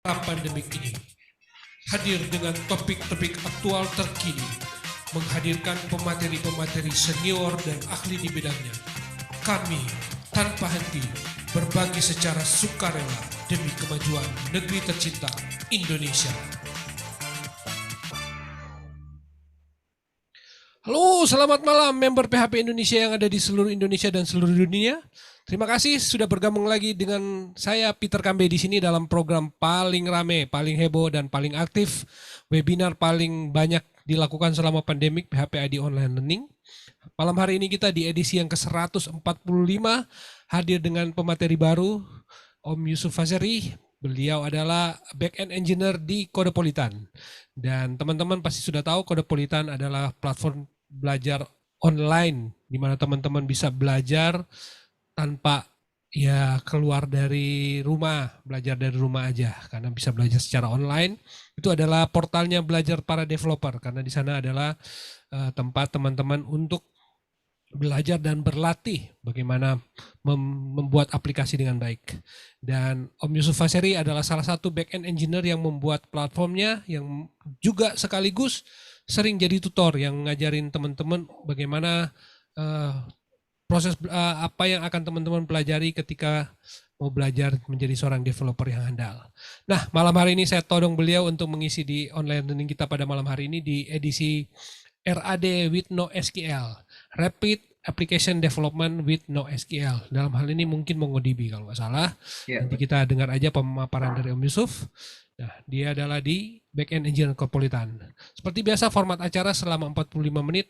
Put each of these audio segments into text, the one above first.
Pandemik ini hadir dengan topik-topik aktual terkini, menghadirkan pemateri-pemateri senior dan ahli di bidangnya. Kami tanpa henti berbagi secara sukarela demi kemajuan negeri tercinta Indonesia. Halo, selamat malam member PHP Indonesia yang ada di seluruh Indonesia dan seluruh dunia. Terima kasih sudah bergabung lagi dengan saya Peter Kambe di sini dalam program paling rame, paling heboh dan paling aktif, webinar paling banyak dilakukan selama pandemik PHP ID Online Learning. Malam hari ini kita di edisi yang ke-145 hadir dengan pemateri baru, Om Yusuf Fazeri. Beliau adalah back-end engineer di Codepolitan. Dan teman-teman pasti sudah tahu Codepolitan adalah platform belajar online di mana teman-teman bisa belajar tanpa ya keluar dari rumah, belajar dari rumah aja karena bisa belajar secara online. Itu adalah portalnya belajar para developer karena di sana adalah tempat teman-teman untuk belajar dan berlatih bagaimana membuat aplikasi dengan baik. Dan Om Yusuf Fazeri adalah salah satu back-end engineer yang membuat platformnya yang juga sekaligus sering jadi tutor yang ngajarin teman-teman bagaimana proses apa yang akan teman-teman pelajari ketika mau belajar menjadi seorang developer yang handal. Nah, malam hari ini saya todong beliau untuk mengisi di online learning kita pada malam hari ini di edisi RAD with no SQL, Rapid Application Development with no SQL. Dalam hal ini mungkin MongoDB kalau nggak salah. Ya. Nanti kita dengar aja pemaparan dari Om Yusuf. Nah, dia adalah di Backend Engineer Codepolitan. Seperti biasa format acara selama 45 menit.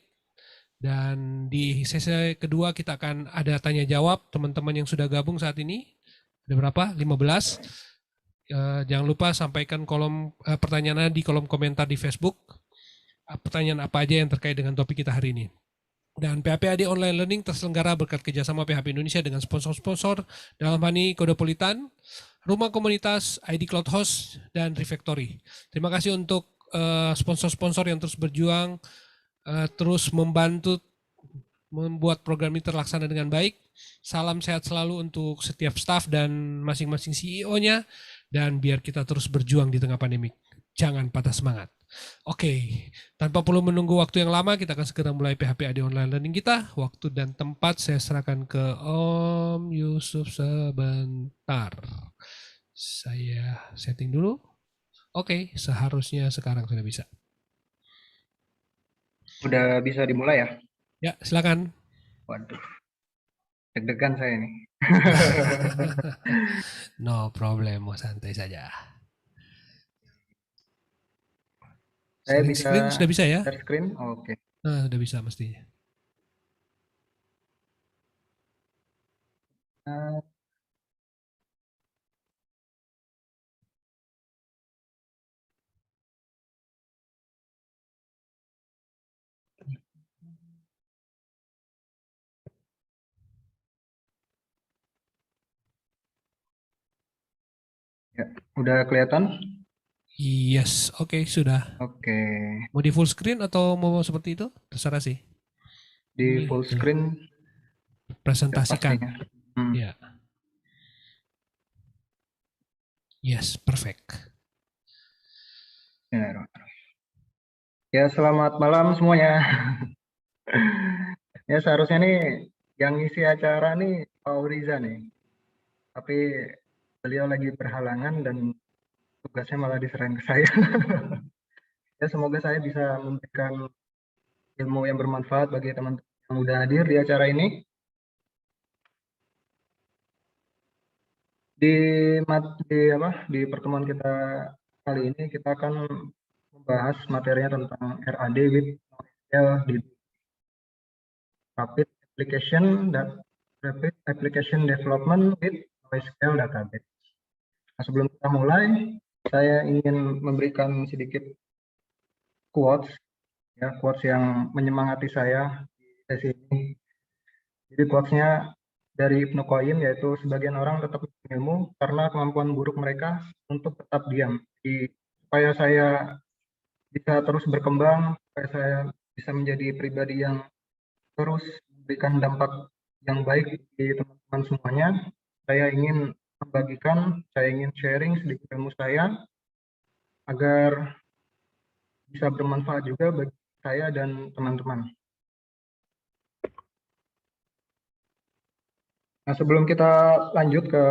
Dan di sesi kedua kita akan ada tanya jawab teman-teman yang sudah gabung saat ini. Ada berapa? 15. Jangan lupa sampaikan kolom pertanyaan di kolom komentar di Facebook. Pertanyaan apa aja yang terkait dengan topik kita hari ini. Dan PHP-AD Online Learning terselenggara berkat kerjasama PHP Indonesia dengan sponsor-sponsor dalam hal ini Codepolitan, Rumah Komunitas, ID Cloud Host, dan Refactory. Terima kasih untuk sponsor-sponsor yang terus berjuang, terus membantu membuat program ini terlaksana dengan baik. Salam sehat selalu untuk setiap staff dan masing-masing CEO-nya. Dan biar kita terus berjuang di tengah pandemik. Jangan patah semangat. Oke, tanpa perlu menunggu waktu yang lama, kita akan segera mulai PHP-AD Online Learning kita. Waktu dan tempat saya serahkan ke Om Yusuf sebentar. Saya setting dulu. Oke, seharusnya sekarang sudah bisa. Udah bisa dimulai ya? Ya, silakan. Waduh, deg-degan saya nih. No problem, santai saja. Saya Sharing bisa screen sudah bisa ya? share screen? Oke. Nah, sudah bisa mestinya. Ya, udah kelihatan? Yes, oke, sudah. Oke. Mau di full screen atau mau seperti itu? Terserah sih. Di full screen Presentasikan. pastinya. Ya. Yes, perfect. Ya, selamat malam semuanya. Ya, seharusnya nih yang ngisi acara nih Pak Uriza nih. Tapi beliau lagi berhalangan dan tugasnya malah diserahin ke saya. Ya, semoga saya bisa memberikan ilmu yang bermanfaat bagi teman-teman yang udah hadir di acara ini. Di pertemuan kita kali ini kita akan membahas materinya tentang RAD with NoSQL di Rapid Application Development with NoSQL Database. Nah, sebelum kita mulai, saya ingin memberikan sedikit quotes yang menyemangati saya di sesi ini. Jadi quotesnya dari Ibnu Qayyim, yaitu sebagian orang tetap ilmu karena kemampuan buruk mereka untuk tetap diam. Jadi, supaya saya bisa terus berkembang, supaya saya bisa menjadi pribadi yang terus memberikan dampak yang baik di teman-teman semuanya, saya ingin membagikan, saya ingin sharing sedikit ilmu saya agar bisa bermanfaat juga bagi saya dan teman-teman. Nah, sebelum kita lanjut ke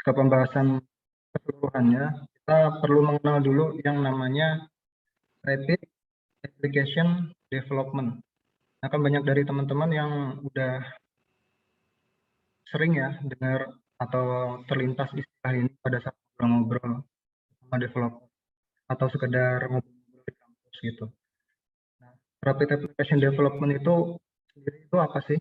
pembahasan keseluruhannya, kita perlu mengenal dulu yang namanya Rapid Application Development. Nah, kan banyak dari teman-teman yang udah sering ya dengar atau terlintas istilah ini pada saat ngobrol sama developer atau sekedar ngobrol di kampus gitu. Nah, Rapid Application Development itu sendiri itu apa sih?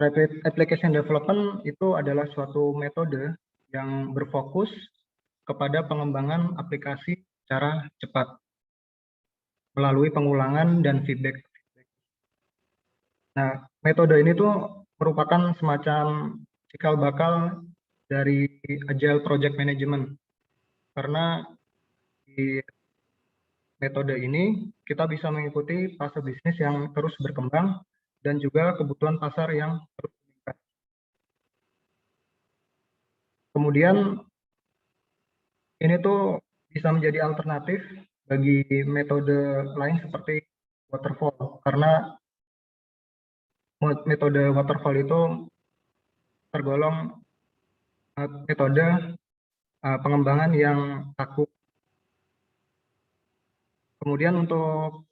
Rapid Application Development itu adalah suatu metode yang berfokus kepada pengembangan aplikasi secara cepat melalui pengulangan dan feedback. Nah, metode ini tuh merupakan semacam cikal bakal dari Agile Project Management. Karena di metode ini kita bisa mengikuti fase bisnis yang terus berkembang dan juga kebutuhan pasar yang terus meningkat. Kemudian ini tuh bisa menjadi alternatif bagi metode lain seperti waterfall, karena metode waterfall itu tergolong metode pengembangan yang kaku. Kemudian untuk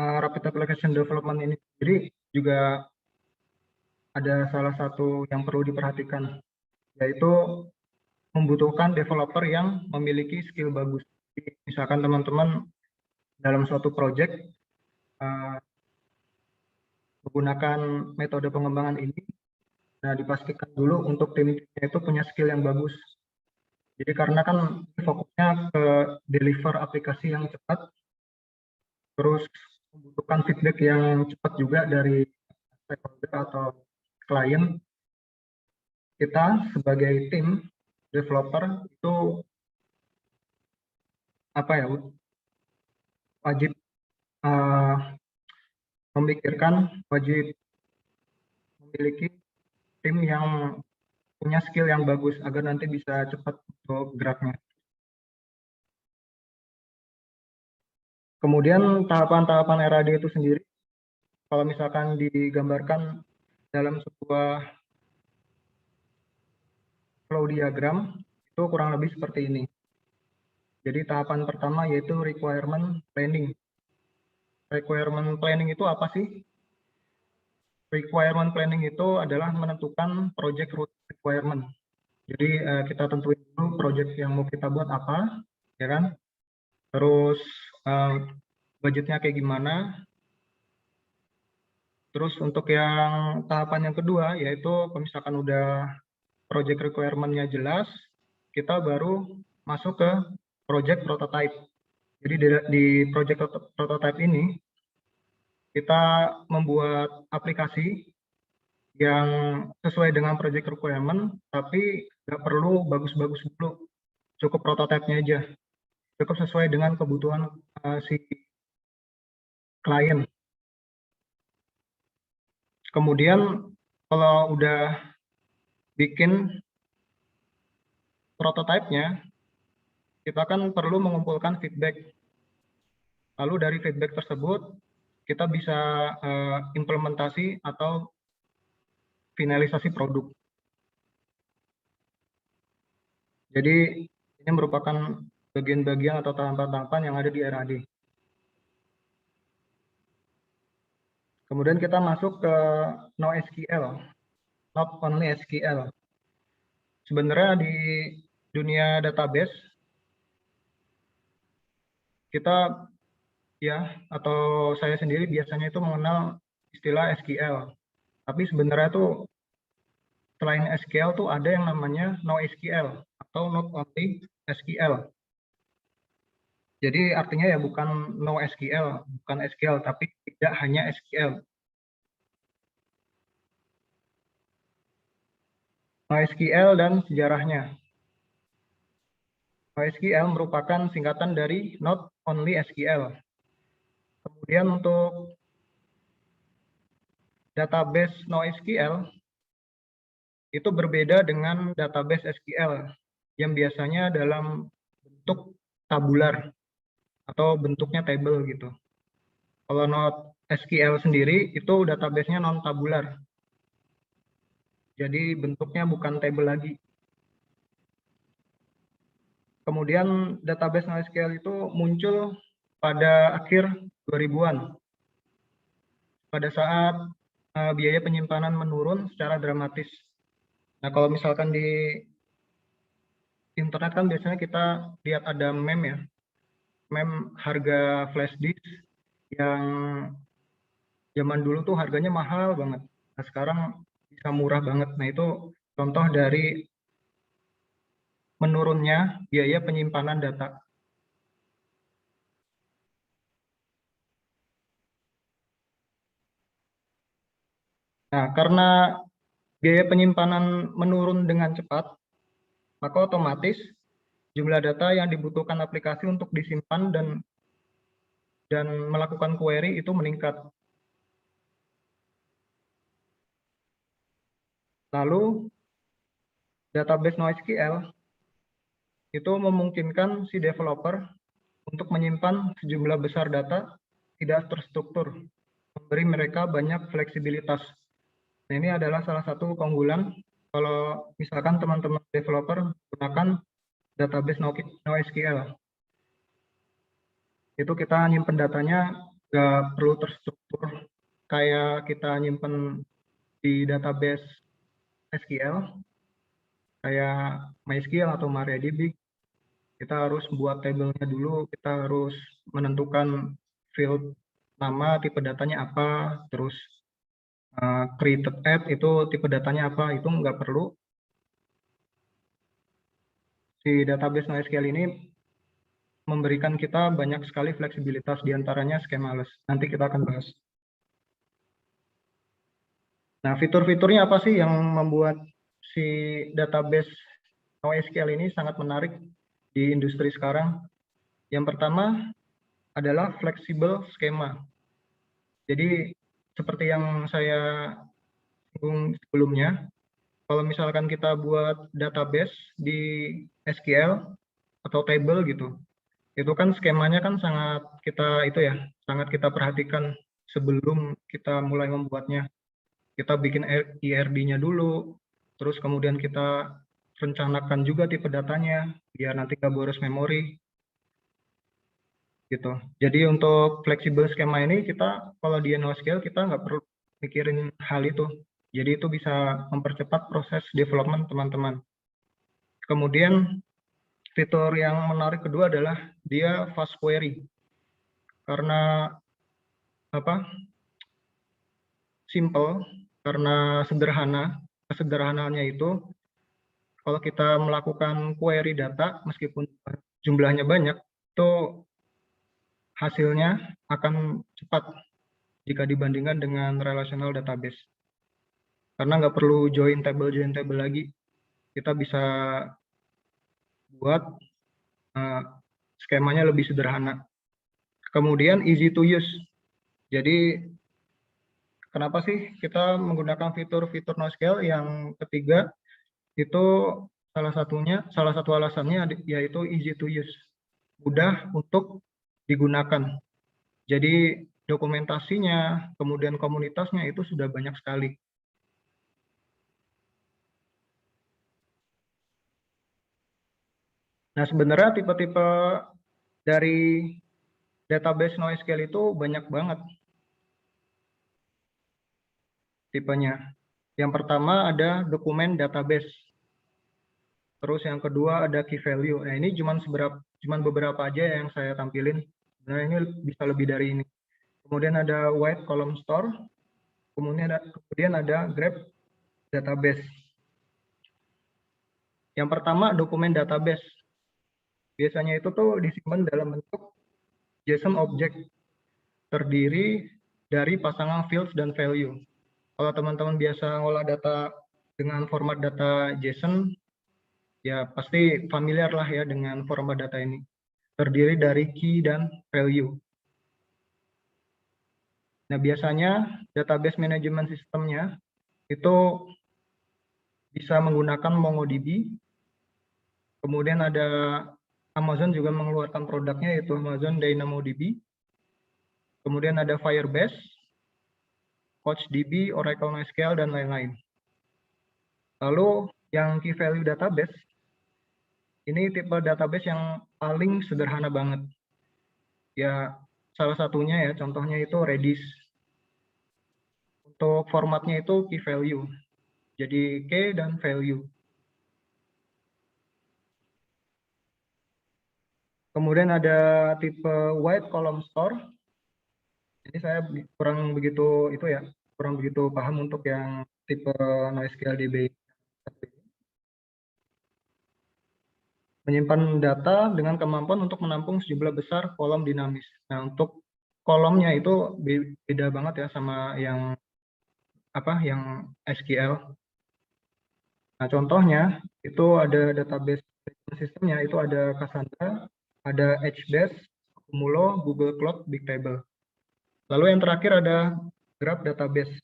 Rapid Application Development ini sendiri juga ada salah satu yang perlu diperhatikan, yaitu membutuhkan developer yang memiliki skill bagus. Jadi, misalkan teman-teman dalam suatu project menggunakan metode pengembangan ini, nah dipastikan dulu untuk tim-timnya itu punya skill yang bagus. Jadi karena kan fokusnya ke deliver aplikasi yang cepat, terus membutuhkan feedback yang cepat juga dari stakeholder atau klien. Kita sebagai tim developer itu wajib wajib memiliki tim yang punya skill yang bagus agar nanti bisa cepat untuk geraknya. Kemudian tahapan-tahapan RAD itu sendiri, kalau misalkan digambarkan dalam sebuah flow diagram, itu kurang lebih seperti ini. Jadi tahapan pertama yaitu requirement planning. Requirement planning itu apa sih? Requirement planning itu adalah menentukan project requirement. Jadi kita tentuin dulu project yang mau kita buat apa, ya kan? Terus budgetnya kayak gimana? Terus untuk yang tahapan yang kedua, yaitu kalau misalkan udah project requirement-nya jelas, kita baru masuk ke project prototype. Jadi di project prototype ini, kita membuat aplikasi yang sesuai dengan project requirement, tapi nggak perlu bagus-bagus dulu, cukup prototype-nya aja, cukup sesuai dengan kebutuhan si klien. Kemudian kalau udah bikin prototype-nya, kita kan perlu mengumpulkan feedback. Lalu dari feedback tersebut, kita bisa implementasi atau finalisasi produk. Jadi ini merupakan bagian-bagian atau tahapan-tahapan yang ada di RAD. Kemudian kita masuk ke NoSQL, not only SQL. Sebenarnya di dunia database, kita ya, atau saya sendiri biasanya itu mengenal istilah SQL. Tapi sebenarnya tuh selain SQL tuh ada yang namanya NoSQL atau not only SQL. Jadi artinya ya bukan NoSQL, bukan SQL, tapi tidak hanya SQL. NoSQL dan sejarahnya. NoSQL merupakan singkatan dari Not Only SQL. Kemudian untuk database NoSQL itu berbeda dengan database SQL yang biasanya dalam bentuk tabular atau bentuknya table gitu. Kalau NoSQL sendiri itu database-nya non-tabular. Jadi bentuknya bukan table lagi. Kemudian database NoSQL itu muncul pada akhir 2000-an. Pada saat biaya penyimpanan menurun secara dramatis. Nah, kalau misalkan di internet kan biasanya kita lihat ada meme ya. Meme harga flash disk yang zaman dulu tuh harganya mahal banget. Nah, sekarang bisa murah banget. Nah, itu contoh dari menurunnya biaya penyimpanan data. Nah, karena biaya penyimpanan menurun dengan cepat, maka otomatis jumlah data yang dibutuhkan aplikasi untuk disimpan dan melakukan query itu meningkat. Lalu database NoSQL itu memungkinkan si developer untuk menyimpan sejumlah besar data tidak terstruktur, memberi mereka banyak fleksibilitas. Nah, ini adalah salah satu keunggulan kalau misalkan teman-teman developer menggunakan database NoSQL. Itu kita nyimpen datanya nggak perlu terstruktur kayak kita nyimpen di database SQL, kayak MySQL atau MariaDB. Kita harus buat tabelnya dulu, kita harus menentukan field nama, tipe datanya apa, terus created at itu tipe datanya apa, itu nggak perlu. Di database NoSQL ini memberikan kita banyak sekali fleksibilitas, diantaranya schemaless. Nanti kita akan bahas. Nah, fitur-fiturnya apa sih yang membuat si database NoSQL ini sangat menarik di industri sekarang? Yang pertama adalah fleksibel skema. Jadi seperti yang saya singgung sebelumnya, kalau misalkan kita buat database di SQL atau table gitu, itu kan skemanya kan sangat kita perhatikan sebelum kita mulai membuatnya. Kita bikin IRD-nya dulu, terus kemudian kita rencanakan juga tipe datanya biar nanti nggak boros memori gitu. Jadi untuk fleksibel skema ini kita kalau di NoSQL kita nggak perlu mikirin hal itu. Jadi itu bisa mempercepat proses development teman-teman. Kemudian fitur yang menarik kedua adalah dia fast query. Karena apa? Simple, karena sederhana. Kesederhanaannya itu kalau kita melakukan query data meskipun jumlahnya banyak, itu hasilnya akan cepat jika dibandingkan dengan relational database. Karena nggak perlu join table lagi. Kita bisa buat skemanya lebih sederhana. Kemudian easy to use. Jadi kenapa sih kita menggunakan fitur-fitur NoSQL? Yang ketiga itu salah satu alasannya yaitu easy to use. Mudah untuk digunakan. Jadi dokumentasinya, kemudian komunitasnya itu sudah banyak sekali. Nah, sebenarnya tipe-tipe dari database NoSQL itu banyak banget tipenya. Yang pertama ada dokumen database. Terus yang kedua ada key value. Nah, ini cuma beberapa aja yang saya tampilin. Nah, ini bisa lebih dari ini. Kemudian ada wide column store. Kemudian ada graph database. Yang pertama dokumen database. Biasanya itu tuh disimpan dalam bentuk JSON object, terdiri dari pasangan fields dan value. Kalau teman-teman biasa ngolah data dengan format data JSON, ya pasti familiar lah ya dengan format data ini. Terdiri dari key dan value. Nah, biasanya database management sistemnya itu bisa menggunakan MongoDB. Kemudian ada Amazon juga mengeluarkan produknya yaitu Amazon DynamoDB. Kemudian ada Firebase, CouchDB, Oracle MySQL, dan lain-lain. Lalu yang key value database, ini tipe database yang paling sederhana banget. Ya, salah satunya ya, contohnya itu Redis. Untuk formatnya itu key value. Jadi key dan value. Kemudian ada tipe wide column store. Jadi saya kurang begitu paham untuk yang tipe NoSQL DB. Menyimpan data dengan kemampuan untuk menampung sejumlah besar kolom dinamis. Nah, untuk kolomnya itu beda banget ya sama yang SQL. Nah, contohnya itu ada database sistemnya itu ada Cassandra, ada HBase, Cumulo, Google Cloud, Bigtable. Lalu yang terakhir ada Graph Database.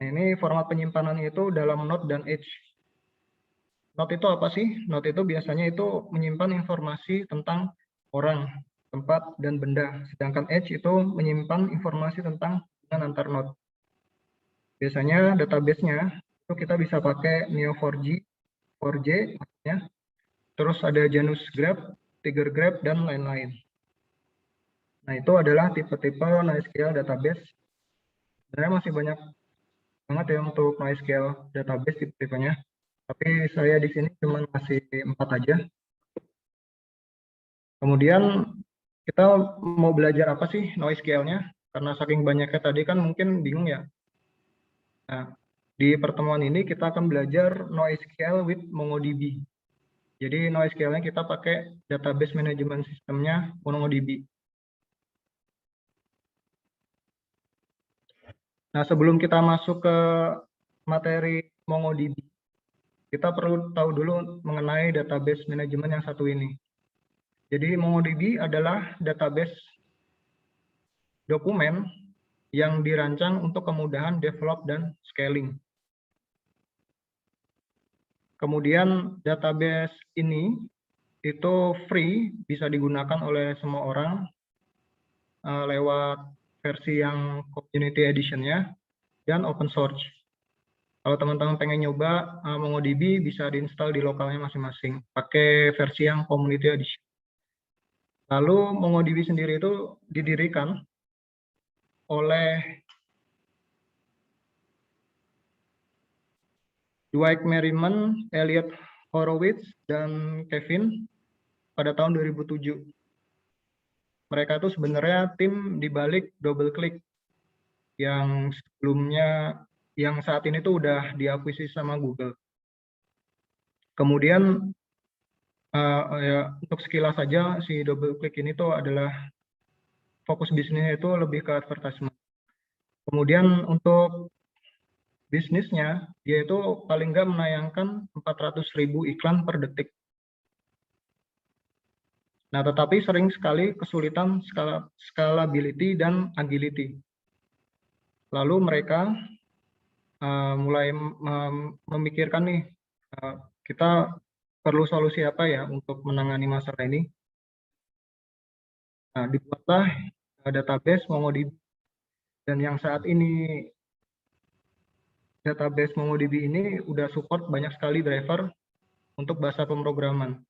Nah, ini format penyimpanannya itu dalam Node dan Edge. Node itu apa sih? Node itu biasanya itu menyimpan informasi tentang orang, tempat, dan benda. Sedangkan Edge itu menyimpan informasi tentang hubungan antar node. Biasanya database-nya itu kita bisa pakai Neo4j, 4J, maksudnya. Terus ada Janus Graph, Tiger Graph, dan lain-lain. Nah, itu adalah tipe-tipe NoSQL database. Sebenarnya masih banyak banget ya untuk NoSQL database tipe-tipenya. Tapi saya di sini cuma masih 4 aja. Kemudian kita mau belajar apa sih NoSQL-nya? Karena saking banyaknya tadi kan mungkin bingung ya. Nah, di pertemuan ini kita akan belajar NoSQL with MongoDB. Jadi NoSQL-nya kita pakai database management sistemnya MongoDB. Nah, sebelum kita masuk ke materi MongoDB, kita perlu tahu dulu mengenai database manajemen yang satu ini. Jadi MongoDB adalah database dokumen yang dirancang untuk kemudahan develop dan scaling. Kemudian database ini itu free, bisa digunakan oleh semua orang lewat versi yang community edition-nya dan open source. Kalau teman-teman pengen nyoba MongoDB bisa diinstal di lokalnya masing-masing, pakai versi yang community edition. Lalu MongoDB sendiri itu didirikan oleh Dwight Merriman, Elliot Horowitz, dan Kevin pada tahun 2007. Mereka itu sebenarnya tim di balik DoubleClick yang sebelumnya, yang saat ini tuh udah diakuisisi sama Google. Kemudian untuk sekilas saja si DoubleClick ini tuh adalah fokus bisnisnya itu lebih ke advertisement. Kemudian untuk bisnisnya dia itu paling nggak menayangkan 400.000 iklan per detik. Nah, tetapi sering sekali kesulitan scalability dan agility. Lalu mereka mulai memikirkan nih, kita perlu solusi apa ya untuk menangani masalah ini. Nah, dibuatlah database MongoDB. Dan yang saat ini database MongoDB ini udah support banyak sekali driver untuk bahasa pemrograman.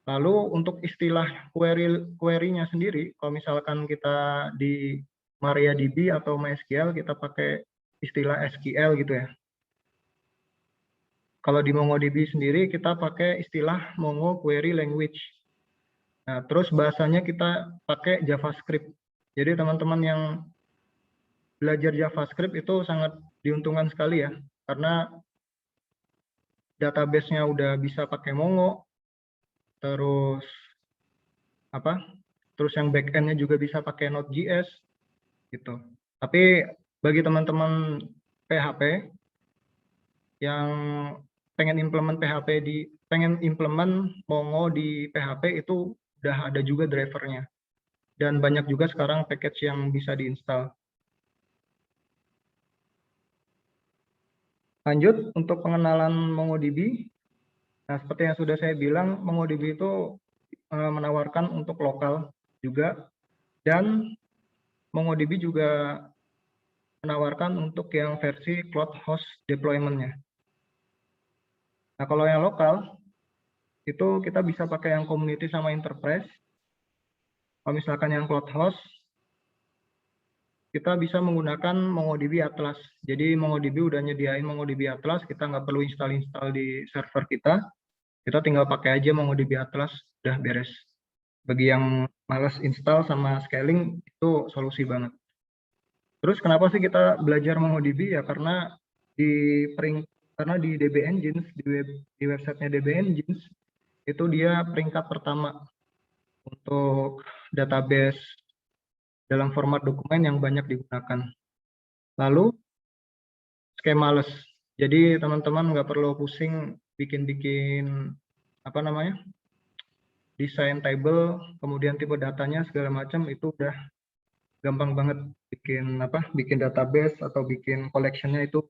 Lalu untuk istilah query-nya sendiri, kalau misalkan kita di MariaDB atau MySQL kita pakai istilah SQL gitu ya. Kalau di MongoDB sendiri kita pakai istilah Mongo Query Language. Nah, terus bahasanya kita pakai JavaScript. Jadi teman-teman yang belajar JavaScript itu sangat diuntungkan sekali ya, karena database-nya udah bisa pakai Mongo, terus terus yang back-end-nya juga bisa pakai Node.js gitu. Tapi bagi teman-teman PHP yang pengen implement pengen implement Mongo di PHP itu udah ada juga drivernya. dan banyak juga sekarang package yang bisa diinstal. Lanjut untuk pengenalan MongoDB. Nah, seperti yang sudah saya bilang, MongoDB itu menawarkan untuk lokal juga, dan MongoDB juga menawarkan untuk yang versi cloud host deployment-nya. Nah, kalau yang lokal, itu kita bisa pakai yang community sama enterprise. Kalau misalkan yang cloud host, kita bisa menggunakan MongoDB Atlas. Jadi MongoDB udah nyediain MongoDB Atlas, kita nggak perlu install di server kita. Kita tinggal pakai aja MongoDB Atlas, udah beres. Bagi yang males install sama scaling, itu solusi banget. Terus kenapa sih kita belajar MongoDB? Ya karena di DB Engines, di websitenya DB Engines, itu dia peringkat pertama untuk database dalam format dokumen yang banyak digunakan. Lalu, schemless. Jadi teman-teman nggak perlu pusing bikin-bikin desain table, kemudian tipe datanya segala macam, itu udah gampang banget bikin database atau bikin collection-nya, itu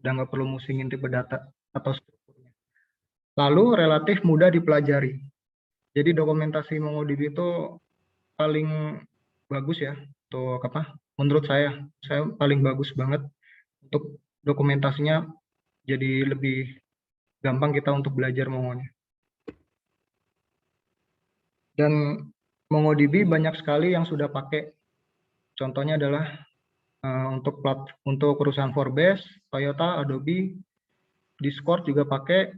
udah nggak perlu musingin tipe data atau strukturnya. Lalu relatif mudah dipelajari. Jadi dokumentasi MongoDB itu paling bagus ya untuk menurut saya paling bagus banget untuk dokumentasinya, jadi lebih gampang kita untuk belajar Mongonya. Dan MongoDB banyak sekali yang sudah pakai. Contohnya adalah untuk perusahaan Forbes, Toyota, Adobe, Discord juga pakai,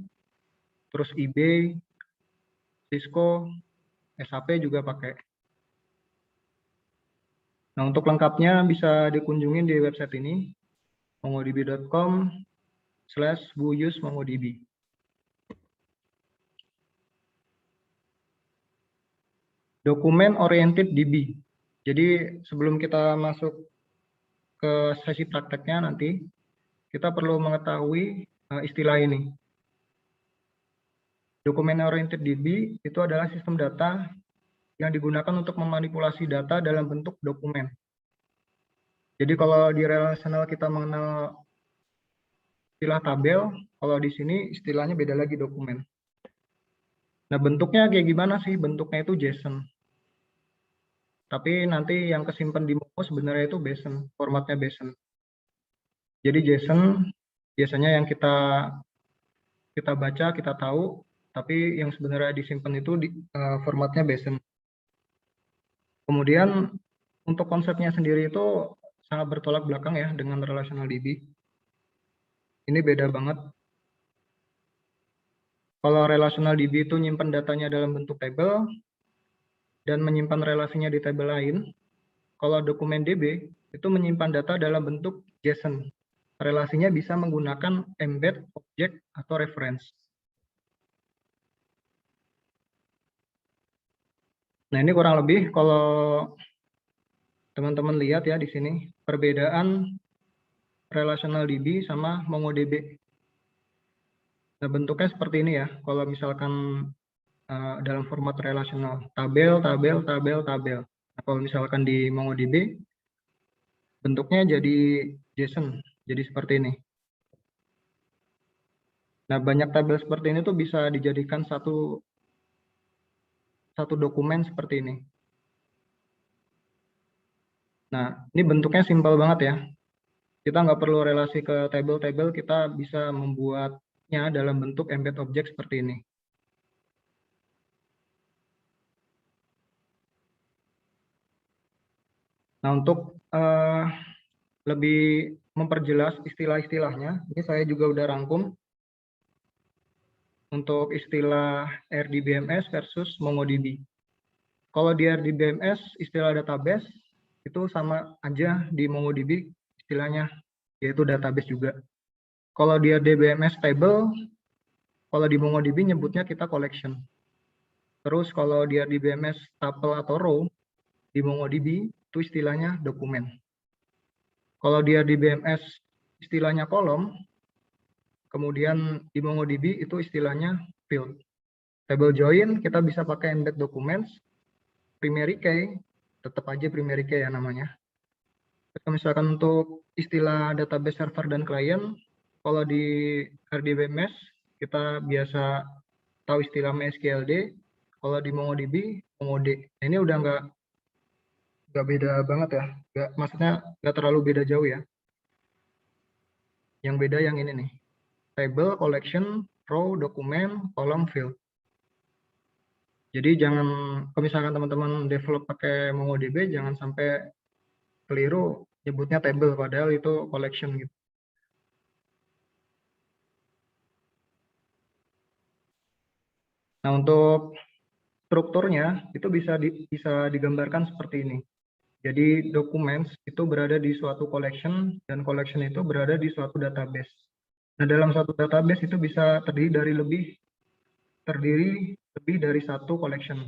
terus eBay, Cisco, SAP juga pakai. Nah, untuk lengkapnya bisa dikunjungi di website ini, mongodb.com/buuse-mongodb. Dokumen oriented DB. Jadi sebelum kita masuk ke sesi prakteknya nanti, kita perlu mengetahui istilah ini. Dokumen oriented DB itu adalah sistem data yang digunakan untuk memanipulasi data dalam bentuk dokumen. Jadi kalau di relational kita mengenal istilah tabel, kalau di sini istilahnya beda lagi, dokumen. Nah, bentuknya kayak gimana sih? Bentuknya itu JSON. Tapi nanti yang kesimpan di Mongo sebenarnya itu BSON, formatnya BSON. Jadi JSON biasanya yang kita baca, kita tahu, tapi yang sebenarnya disimpan itu formatnya BSON. Kemudian untuk konsepnya sendiri itu sangat bertolak belakang ya dengan relational DB. Ini beda banget. Kalau relational DB itu nyimpan datanya dalam bentuk table dan menyimpan relasinya di table lain. Kalau dokumen DB itu menyimpan data dalam bentuk JSON. Relasinya bisa menggunakan embed, object, atau reference. Nah, ini kurang lebih kalau teman-teman lihat ya di sini perbedaan relational DB sama MongoDB. Nah, bentuknya seperti ini ya. Kalau misalkan dalam format relational, tabel. Nah, kalau misalkan di MongoDB, bentuknya jadi JSON, jadi seperti ini. Nah, banyak tabel seperti ini tuh bisa dijadikan satu dokumen seperti ini. Nah, ini bentuknya simpel banget ya. Kita nggak perlu relasi ke table, kita bisa membuatnya dalam bentuk embed object seperti ini. Nah, untuk lebih memperjelas istilah-istilahnya, ini saya juga udah rangkum untuk istilah RDBMS versus MongoDB. Kalau di RDBMS istilah database itu sama aja di MongoDB istilahnya, yaitu database juga. Kalau di RDBMS table, kalau di MongoDB nyebutnya kita collection. Terus kalau di RDBMS tuple atau row, di MongoDB itu istilahnya dokumen. Kalau di RDBMS istilahnya kolom, kemudian di MongoDB itu istilahnya field. Table join kita bisa pakai embed documents, primary key, tetap aja primary key ya namanya. Kalau misalkan untuk istilah database server dan klien, kalau di RDBMS kita biasa tahu istilah MySQLD, kalau di MongoDB, MongoD. Nah, ini udah nggak beda banget ya, maksudnya nggak terlalu beda jauh ya. Yang beda yang ini nih, table, collection, row, dokumen, column, field. Jadi jangan, kalau misalkan teman-teman develop pakai MongoDB, jangan sampai keliru nyebutnya table, padahal itu collection gitu. Nah, untuk strukturnya itu bisa digambarkan seperti ini. Jadi documents itu berada di suatu collection dan collection itu berada di suatu database. Nah, dalam satu database itu bisa terdiri dari satu collection.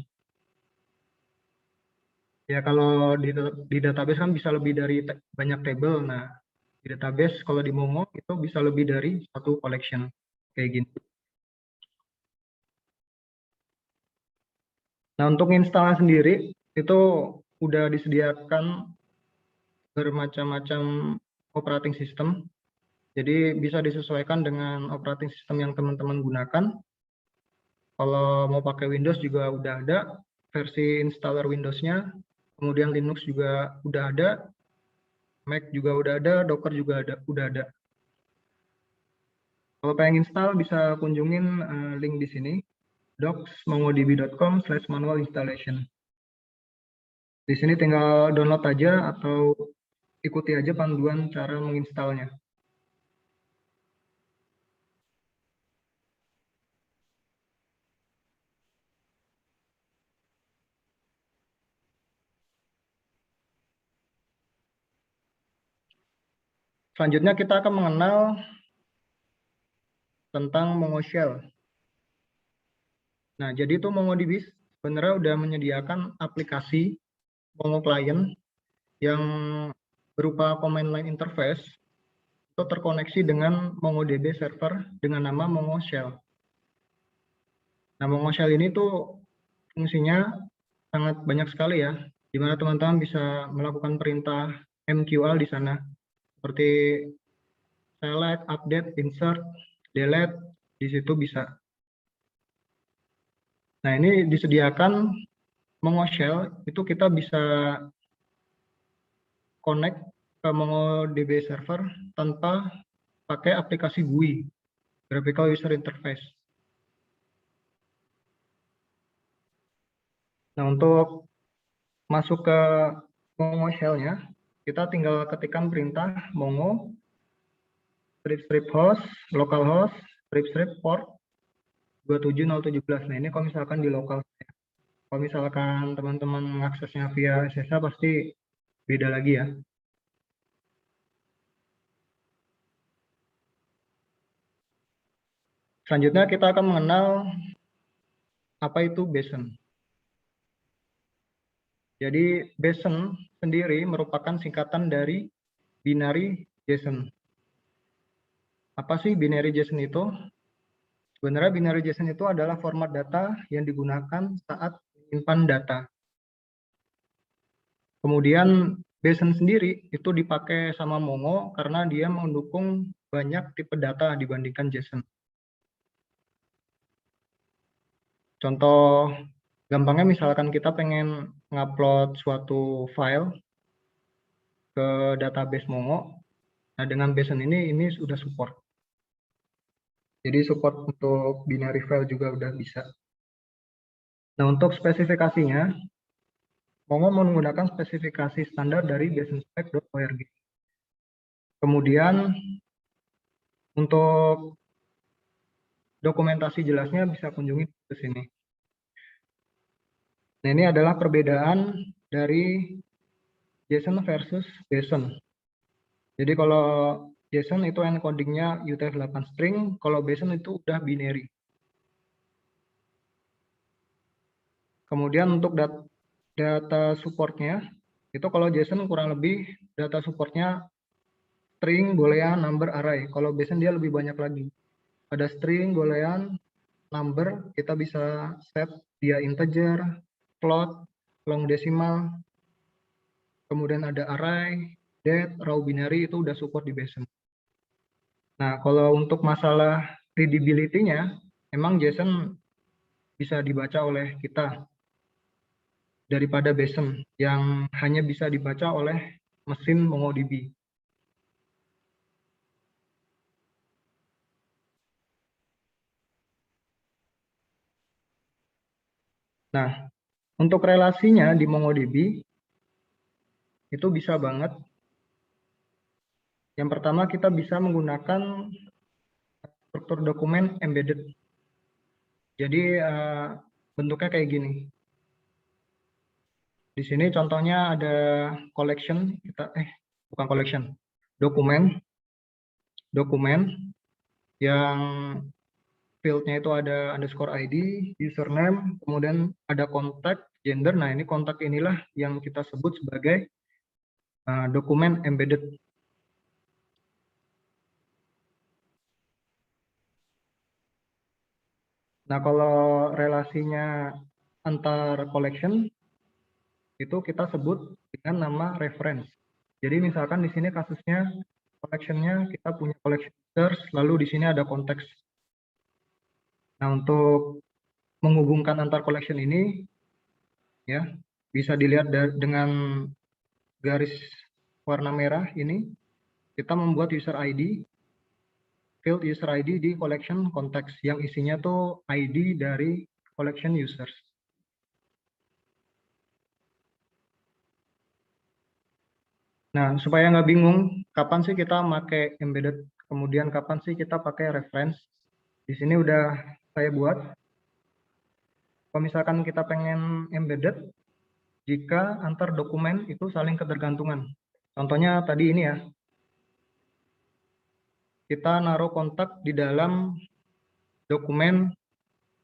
Ya, kalau di database kan bisa lebih dari banyak table. Nah, di database kalau di Mongo itu bisa lebih dari satu collection kayak gini. Nah, untuk install sendiri itu udah disediakan bermacam-macam operating system. Jadi bisa disesuaikan dengan operating system yang teman-teman gunakan. Kalau mau pakai Windows juga udah ada versi installer Windows-nya. Kemudian Linux juga udah ada, Mac juga udah ada, Docker juga udah ada. Kalau pengen install bisa kunjungin link di sini, docs.mongodb.com/manual installation. Di sini tinggal download aja atau ikuti aja panduan cara menginstalnya. Selanjutnya kita akan mengenal tentang Mongo Shell. Nah, jadi itu MongoDB sebenarnya udah menyediakan aplikasi Mongo Client yang berupa command line interface itu terkoneksi dengan MongoDB server dengan nama Mongo Shell. Nah, Mongo Shell ini tuh fungsinya sangat banyak sekali ya, di mana teman-teman bisa melakukan perintah MQL di sana, seperti select, update, insert, delete, di situ bisa. Nah, ini disediakan Mongo Shell, itu kita bisa connect ke MongoDB server tanpa pakai aplikasi GUI, Graphical User Interface. Nah, untuk masuk ke Mongo Shell-nya, kita tinggal ketikkan perintah Mongo strip host, localhost, strip port 27017. Nah, ini kalau misalkan di lokal. Kalau misalkan teman-teman mengaksesnya via SSH pasti beda lagi ya. Selanjutnya kita akan mengenal apa itu BSON. Jadi BSON sendiri merupakan singkatan dari binary JSON. Apa sih binary JSON itu? Sebenarnya binary JSON itu adalah format data yang digunakan saat menyimpan data. Kemudian BSON sendiri itu dipakai sama Mongo karena dia mendukung banyak tipe data dibandingkan JSON. Contoh gampangnya misalkan kita pengen ngupload suatu file ke database Mongo, nah dengan BSON ini sudah support. Jadi support untuk binary file juga udah bisa. Nah, untuk spesifikasinya, Mongo menggunakan spesifikasi standar dari bsonspec.org. Kemudian untuk dokumentasi jelasnya bisa kunjungi ke sini. Nah, ini adalah perbedaan dari JSON versus BSON. Jadi kalau JSON itu encodingnya UTF-8 string, kalau BSON itu udah binary. Kemudian untuk data supportnya, itu kalau JSON kurang lebih data supportnya string, boolean, number, array. Kalau BSON dia lebih banyak lagi. Ada string, boolean, number, kita bisa set via integer, float, long decimal, kemudian ada array, det, raw binary itu udah support di BSM. Nah, kalau untuk masalah readability-nya, emang JSON bisa dibaca oleh kita daripada BSM yang hanya bisa dibaca oleh mesin MongoDB. Nah, untuk relasinya di MongoDB itu bisa banget. Yang pertama kita bisa menggunakan struktur dokumen embedded. Jadi bentuknya kayak gini. Di sini contohnya ada collection, bukan collection, dokumen yang fieldnya itu ada underscore ID, username, kemudian ada kontak, gender. Nah, ini kontak inilah yang kita sebut sebagai dokumen embedded. Nah, kalau relasinya antar collection itu kita sebut dengan nama reference. Jadi misalkan di sini kasusnya collection-nya kita punya collection users, lalu di sini ada konteks. Nah, untuk menghubungkan antar collection ini ya bisa dilihat dengan garis warna merah ini, kita membuat user ID, field user ID di collection konteks yang isinya tuh ID dari collection users. Nah, supaya nggak bingung, kapan sih kita pakai embedded, kemudian kapan sih kita pakai reference. Di sini udah saya buat. Kalau misalkan kita pengen embedded, jika antar dokumen itu saling ketergantungan. Contohnya tadi ini ya, kita naruh kontak di dalam dokumen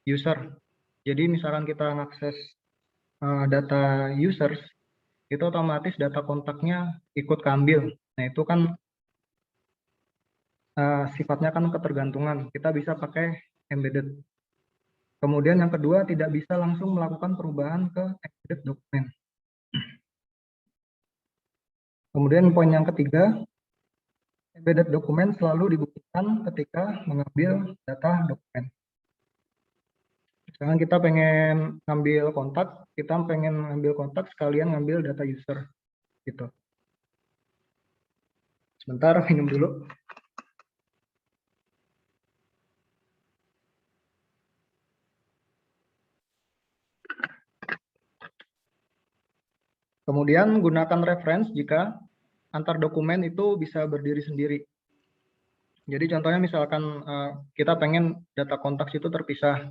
user. Jadi misalkan kita mengakses data users, itu otomatis data kontaknya ikut keambil. Nah, itu kan sifatnya kan ketergantungan. Kita bisa pakai embedded. Kemudian yang kedua, tidak bisa langsung melakukan perubahan ke embedded dokumen. Kemudian poin yang ketiga, embedded dokumen selalu dibutuhkan ketika mengambil data dokumen. Misalkan kita pengen ngambil kontak, kita pengen ngambil kontak sekalian ngambil data user, gitu. Sebentar, minum dulu. Kemudian gunakan reference jika antar dokumen itu bisa berdiri sendiri. Jadi contohnya misalkan kita pengen data kontak itu terpisah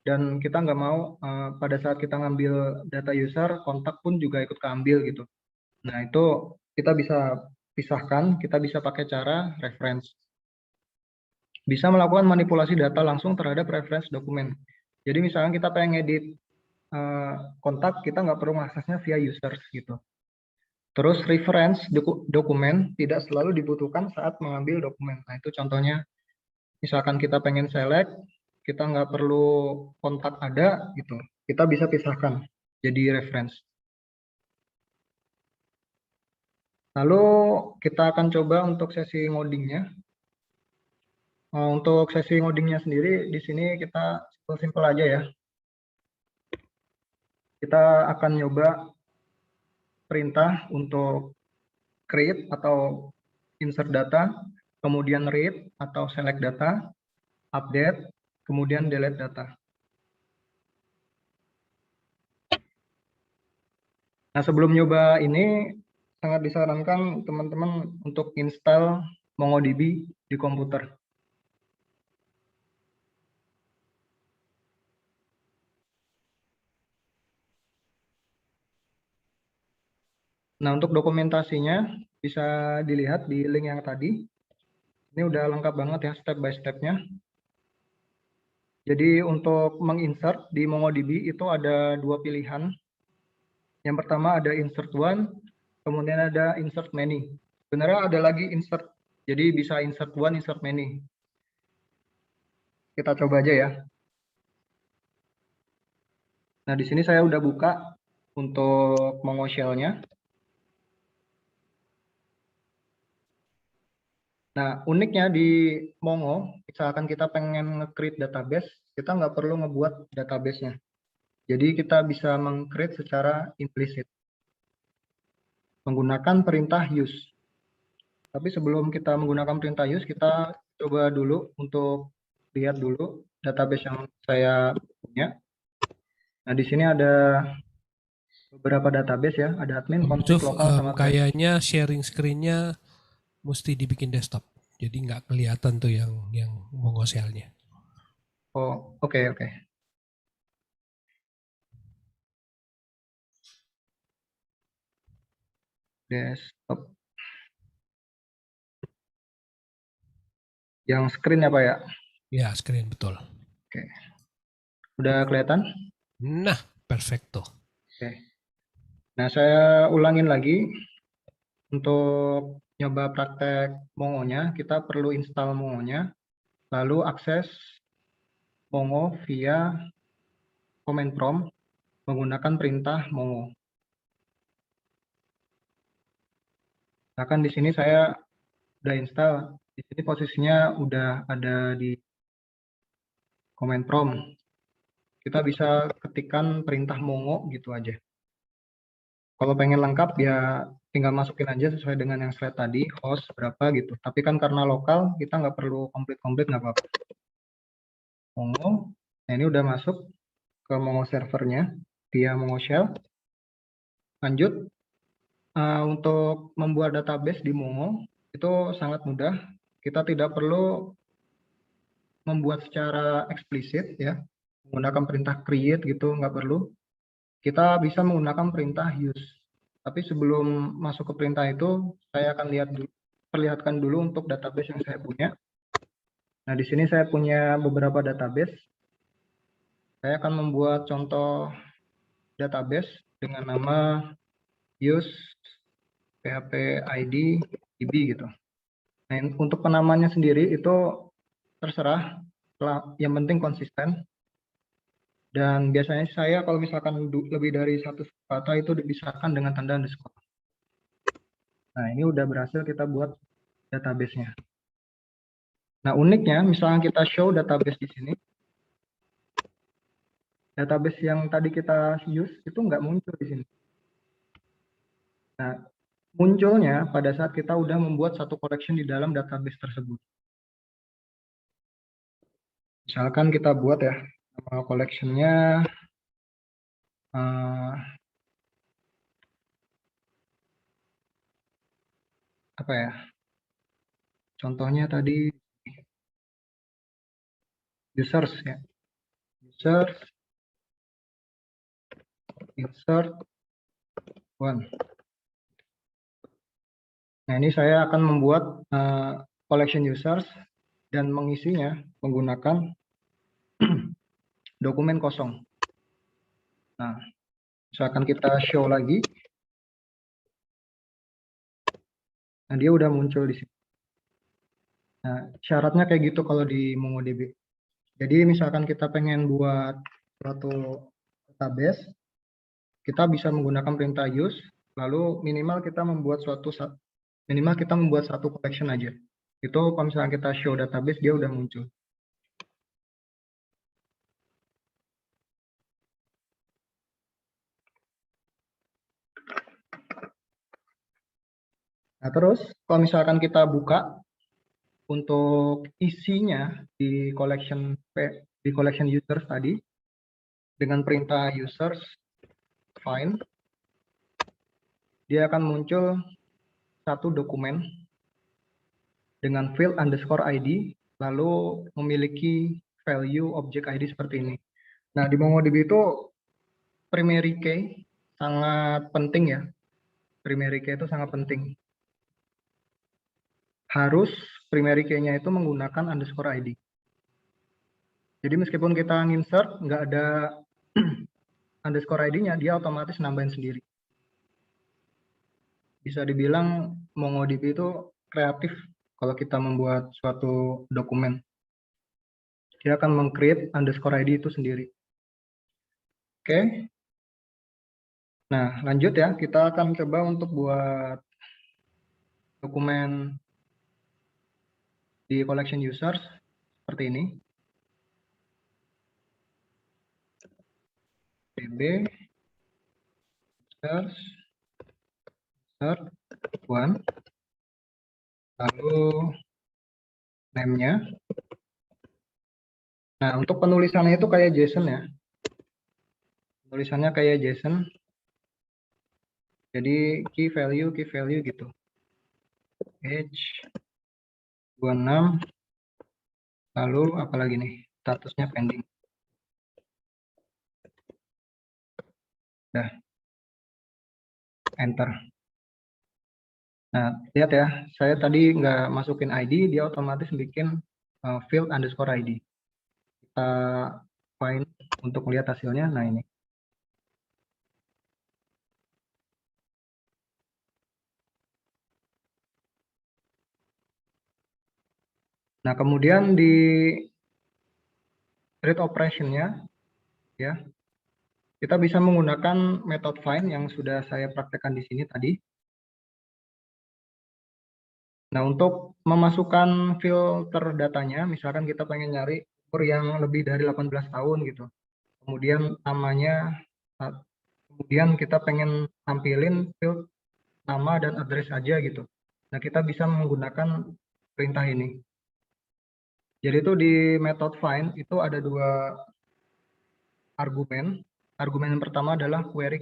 dan kita nggak mau pada saat kita ngambil data user, kontak pun juga ikut keambil gitu. Nah, itu kita bisa pisahkan, kita bisa pakai cara reference. Bisa melakukan manipulasi data langsung terhadap reference dokumen. Jadi misalkan kita pengen edit kontak, kita nggak perlu mengaksesnya via users gitu. Terus reference dokumen tidak selalu dibutuhkan saat mengambil dokumen. Nah, itu contohnya misalkan kita pengen select, kita nggak perlu kontak ada gitu. Kita bisa pisahkan jadi reference. Lalu kita akan coba untuk sesi ngodingnya. Untuk sesi ngodingnya sendiri di sini kita simpel aja ya. Kita akan nyoba perintah untuk create atau insert data, kemudian read atau select data, update, kemudian delete data. Nah, sebelum nyoba ini, sangat disarankan teman-teman untuk install MongoDB di komputer. Nah, untuk dokumentasinya bisa dilihat di link yang tadi. Ini udah lengkap banget ya step by step-nya. Jadi untuk menginsert di MongoDB itu ada dua pilihan. Yang pertama ada insert one, kemudian ada insert many. Sebenarnya ada lagi insert, jadi bisa insert one, insert many. Kita coba aja ya. Nah, di sini saya udah buka untuk Mongo Shell-nya. Nah, uniknya di Mongo, misalkan kita pengen nge-create database, kita nggak perlu ngebuat database-nya. Jadi kita bisa meng-create secara implisit menggunakan perintah use. Tapi sebelum kita menggunakan perintah use, kita coba dulu untuk lihat dulu database yang saya punya. Nah, di sini ada beberapa database ya, ada admin, config, Yusuf, lokal, sama cache. kayaknya sharing screen-nya mesti dibikin desktop. Jadi nggak kelihatan tuh yang mongoselnya. Oh, oke, oke. Desktop. Yang screen ya, Pak ya? Ya, screen betul. Oke. Udah kelihatan? Nah, perfecto. Oke. Nah, saya ulangin lagi. Untuk nyoba praktek Mongo-nya, kita perlu install Mongo-nya, lalu akses Mongo via command prompt menggunakan perintah Mongo. Bahkan di sini saya udah install, di sini posisinya udah ada di command prompt. Kita bisa ketikkan perintah Mongo gitu aja. Kalau pengen lengkap ya tinggal masukin aja sesuai dengan yang slide tadi, host berapa gitu. Tapi kan karena lokal, kita nggak perlu komplit-komplit, nggak apa-apa. Mongo, nah ini udah masuk ke Mongo servernya via Mongo Shell. Lanjut, untuk membuat database di Mongo itu sangat mudah. Kita tidak perlu membuat secara eksplisit ya, menggunakan perintah create gitu, nggak perlu. Kita bisa menggunakan perintah use. Tapi sebelum masuk ke perintah itu, saya akan perlihatkan dulu untuk database yang saya punya. Nah, di sini saya punya beberapa database. Saya akan membuat contoh database dengan nama use PHP ID DB gitu. Nah, untuk penamanya sendiri itu terserah, yang penting konsisten. Dan biasanya saya kalau misalkan lebih dari satu kata itu dipisahkan dengan tanda underscore. Nah, ini udah berhasil kita buat database-nya. Nah, uniknya misalnya kita show database di sini, database yang tadi kita use itu nggak muncul di sini. Nah, munculnya pada saat kita udah membuat satu collection di dalam database tersebut. Misalkan kita buat ya, nama collection-nya apa ya? Contohnya tadi users ya. Users, insert one. Nah, ini saya akan membuat collection users dan mengisinya menggunakan dokumen kosong. Nah, misalkan kita show lagi. Nah, dia udah muncul di sini. Nah, syaratnya kayak gitu kalau di MongoDB. Jadi misalkan kita pengen buat suatu database, kita bisa menggunakan perintah use, lalu minimal kita membuat satu collection aja. Itu kalau misalkan kita show database, dia udah muncul. Nah, terus kalau misalkan kita buka untuk isinya di collection users tadi dengan perintah users find, dia akan muncul satu dokumen dengan field underscore ID lalu memiliki value object ID seperti ini. Nah, di MongoDB itu primary key sangat penting ya. Primary key itu sangat penting. Harus primary key-nya itu menggunakan underscore ID. Jadi meskipun kita insert nggak ada underscore ID-nya, dia otomatis nambahin sendiri. Bisa dibilang MongoDB itu kreatif kalau kita membuat suatu dokumen. Dia akan meng-create underscore ID itu sendiri. Oke. Nah, lanjut ya. Kita akan coba untuk buat dokumen di collection users seperti ini. db users insert one, lalu name-nya. Nah, untuk penulisannya itu kayak JSON ya. Tulisannya kayak JSON. Jadi key value gitu. Age 26, lalu apalagi nih, statusnya pending. Dah, enter. Nah, lihat ya, saya tadi nggak masukin ID, dia otomatis bikin field underscore ID. Kita find untuk lihat hasilnya. Nah, ini. Nah, kemudian di read operation-nya, ya, kita bisa menggunakan method find yang sudah saya praktekkan di sini tadi. Nah, untuk memasukkan filter datanya, misalkan kita pengen nyari umur yang lebih dari 18 tahun gitu. Kemudian namanya, kemudian kita pengen tampilin field nama dan address aja gitu. Nah, kita bisa menggunakan perintah ini. Jadi itu di method find itu ada dua argumen. Argumen yang pertama adalah query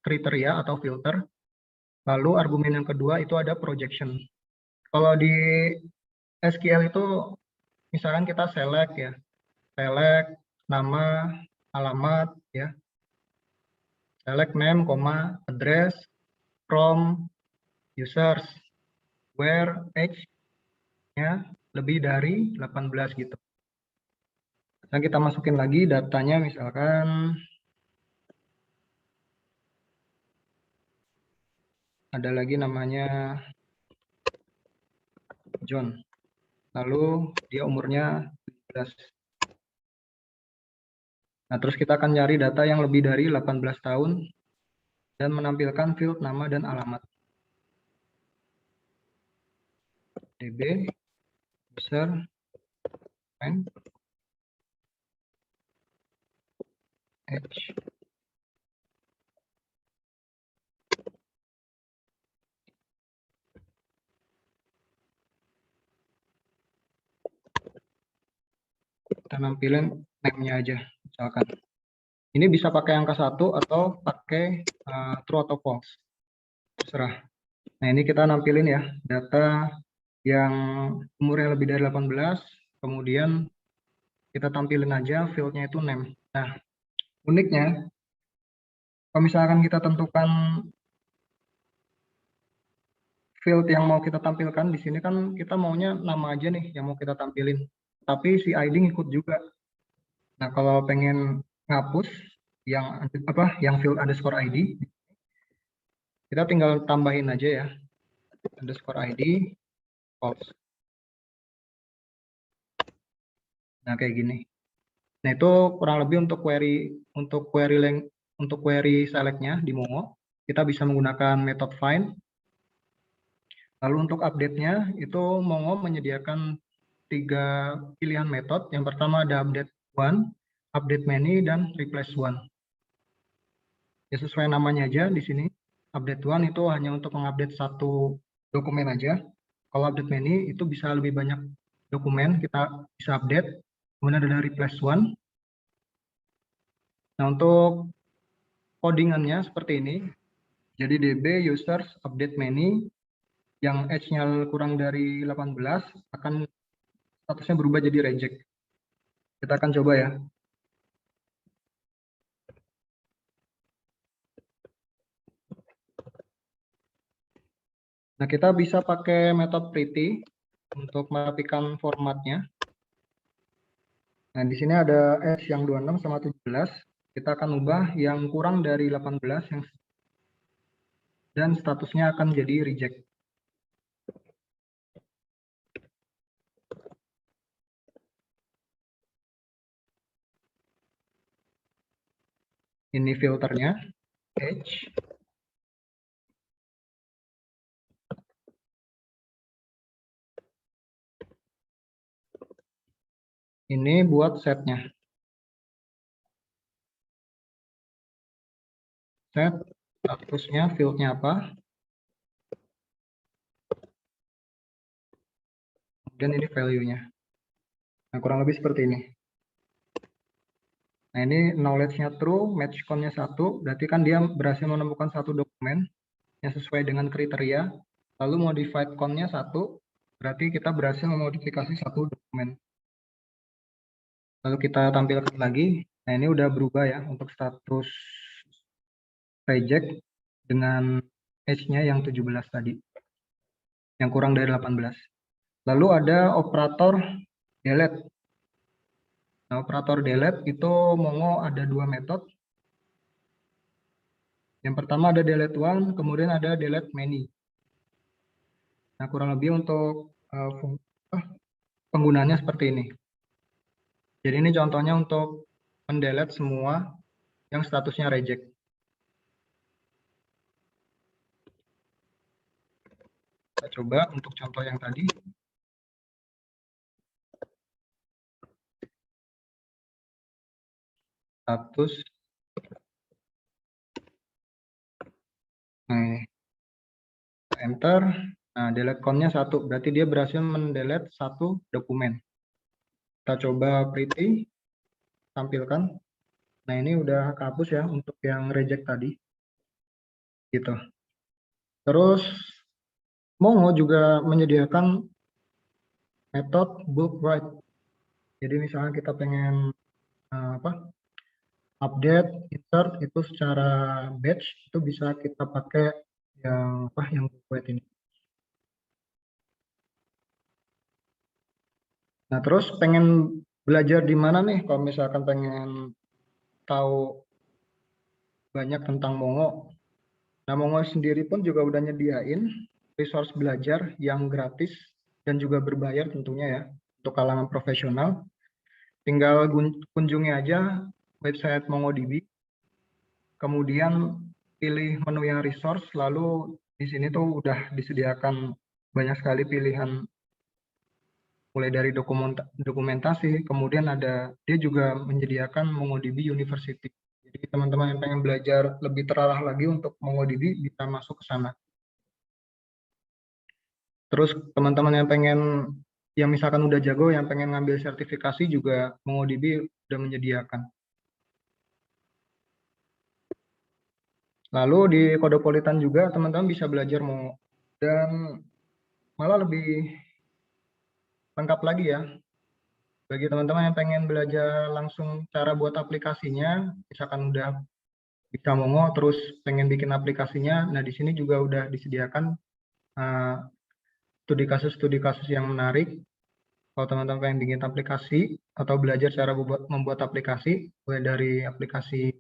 kriteria atau filter. Lalu argumen yang kedua itu ada projection. Kalau di SQL itu misalkan kita select ya, select nama, alamat ya, select name, address from users where age-nya lebih dari 18 gitu. Dan kita masukin lagi datanya, misalkan ada lagi namanya John, lalu dia umurnya 17. Nah, terus kita akan nyari data yang lebih dari 18 tahun dan menampilkan field nama dan alamat. db user and age. Kita nampilin name-nya aja, misalkan. Ini bisa pakai angka 1 atau pakai true atau false. Terserah. Nah, ini kita nampilin ya, data yang umurnya lebih dari 18, kemudian kita tampilin aja field-nya itu name. Nah, uniknya, kalau misalkan kita tentukan field yang mau kita tampilkan, di sini kan kita maunya nama aja nih yang mau kita tampilin. Tapi si ID ngikut juga. Nah, kalau pengen ngapus yang field underscore ID, kita tinggal tambahin aja ya, underscore ID false. Nah, kayak gini. Nah, itu kurang lebih untuk query select-nya di Mongo. Kita bisa menggunakan method find. Lalu untuk update-nya itu Mongo menyediakan 3 pilihan metode. Yang pertama ada update one, update many, dan replace one. Ya, sesuai namanya aja di sini. Update one itu hanya untuk mengupdate satu dokumen aja. Kalau update many itu bisa lebih banyak dokumen kita bisa update. Kemudian ada replace one. Nah, untuk codingannya seperti ini. Jadi db users update many yang age-nya kurang dari 18 akan statusnya berubah jadi reject. Kita akan coba ya. Nah, kita bisa pakai metode pretty untuk merapikan formatnya. Nah, di sini ada age yang 26 sama 17. Kita akan ubah yang kurang dari 18 dan statusnya akan jadi reject. Ini filternya, age. Ini buat setnya. Set, statusnya, fieldnya apa. Kemudian ini value-nya. Nah, kurang lebih seperti ini. Nah, ini knowledge-nya true, match count-nya 1, berarti kan dia berhasil menemukan satu dokumen yang sesuai dengan kriteria, lalu modified count-nya 1, berarti kita berhasil memodifikasi satu dokumen. Lalu kita tampilkan lagi, nah ini udah berubah ya untuk status reject dengan age-nya yang 17 tadi, yang kurang dari 18. Lalu ada operator delete. Nah, operator delete itu Mongo ada dua metode. Yang pertama ada delete one, kemudian ada delete many. Nah, kurang lebih untuk penggunanya seperti ini. Jadi ini contohnya untuk mendelete semua yang statusnya reject. Kita coba untuk contoh yang tadi. Status. Nah, enter. Nah, delete count-nya 1. Berarti dia berhasil mendelete satu dokumen. Kita coba pretty. Tampilkan. Nah, ini udah kehapus ya untuk yang reject tadi. Gitu. Terus Mongo juga menyediakan metode bulk write. Jadi misalnya kita pengen update, insert itu secara batch itu bisa kita pakai yang bulk write ini. Nah, terus pengen belajar di mana nih kalau misalkan pengen tahu banyak tentang Mongo. Nah, Mongo sendiri pun juga udah nyediain resource belajar yang gratis dan juga berbayar tentunya ya untuk kalangan profesional. Tinggal kunjungi aja website MongoDB, kemudian pilih menu yang resource, lalu di sini tuh udah disediakan banyak sekali pilihan mulai dari dokumentasi, kemudian dia juga menyediakan MongoDB University. Jadi teman-teman yang pengen belajar lebih terarah lagi untuk MongoDB bisa masuk ke sana. Terus teman-teman yang misalkan udah jago, yang pengen ngambil sertifikasi juga MongoDB udah menyediakan. Lalu di Codepolitan juga teman-teman bisa belajar Mongo. Dan malah lebih lengkap lagi ya. Bagi teman-teman yang pengen belajar langsung cara buat aplikasinya, misalkan udah bisa Mongo terus pengen bikin aplikasinya, nah di sini juga udah disediakan studi kasus yang menarik. Kalau teman-teman pengen bikin aplikasi atau belajar cara membuat aplikasi, mulai dari aplikasi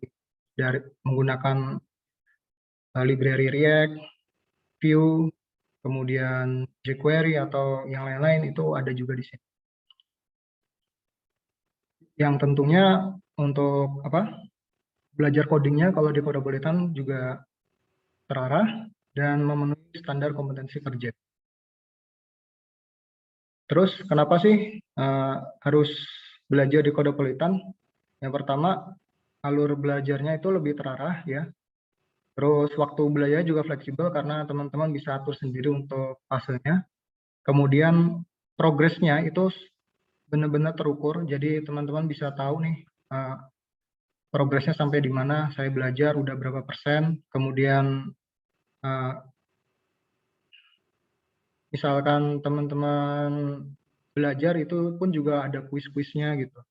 menggunakan library React, Vue, kemudian jQuery atau yang lain-lain itu ada juga di sini. Yang tentunya untuk belajar codingnya kalau di Codepolitan juga terarah dan memenuhi standar kompetensi kerja. Terus kenapa sih harus belajar di Codepolitan? Yang pertama, alur belajarnya itu lebih terarah ya. Terus waktu belajar juga fleksibel karena teman-teman bisa atur sendiri untuk fasenya. Kemudian progresnya itu benar-benar terukur, jadi teman-teman bisa tahu nih progresnya sampai di mana, saya belajar udah berapa persen, kemudian misalkan teman-teman belajar itu pun juga ada kuis-kuisnya gitu.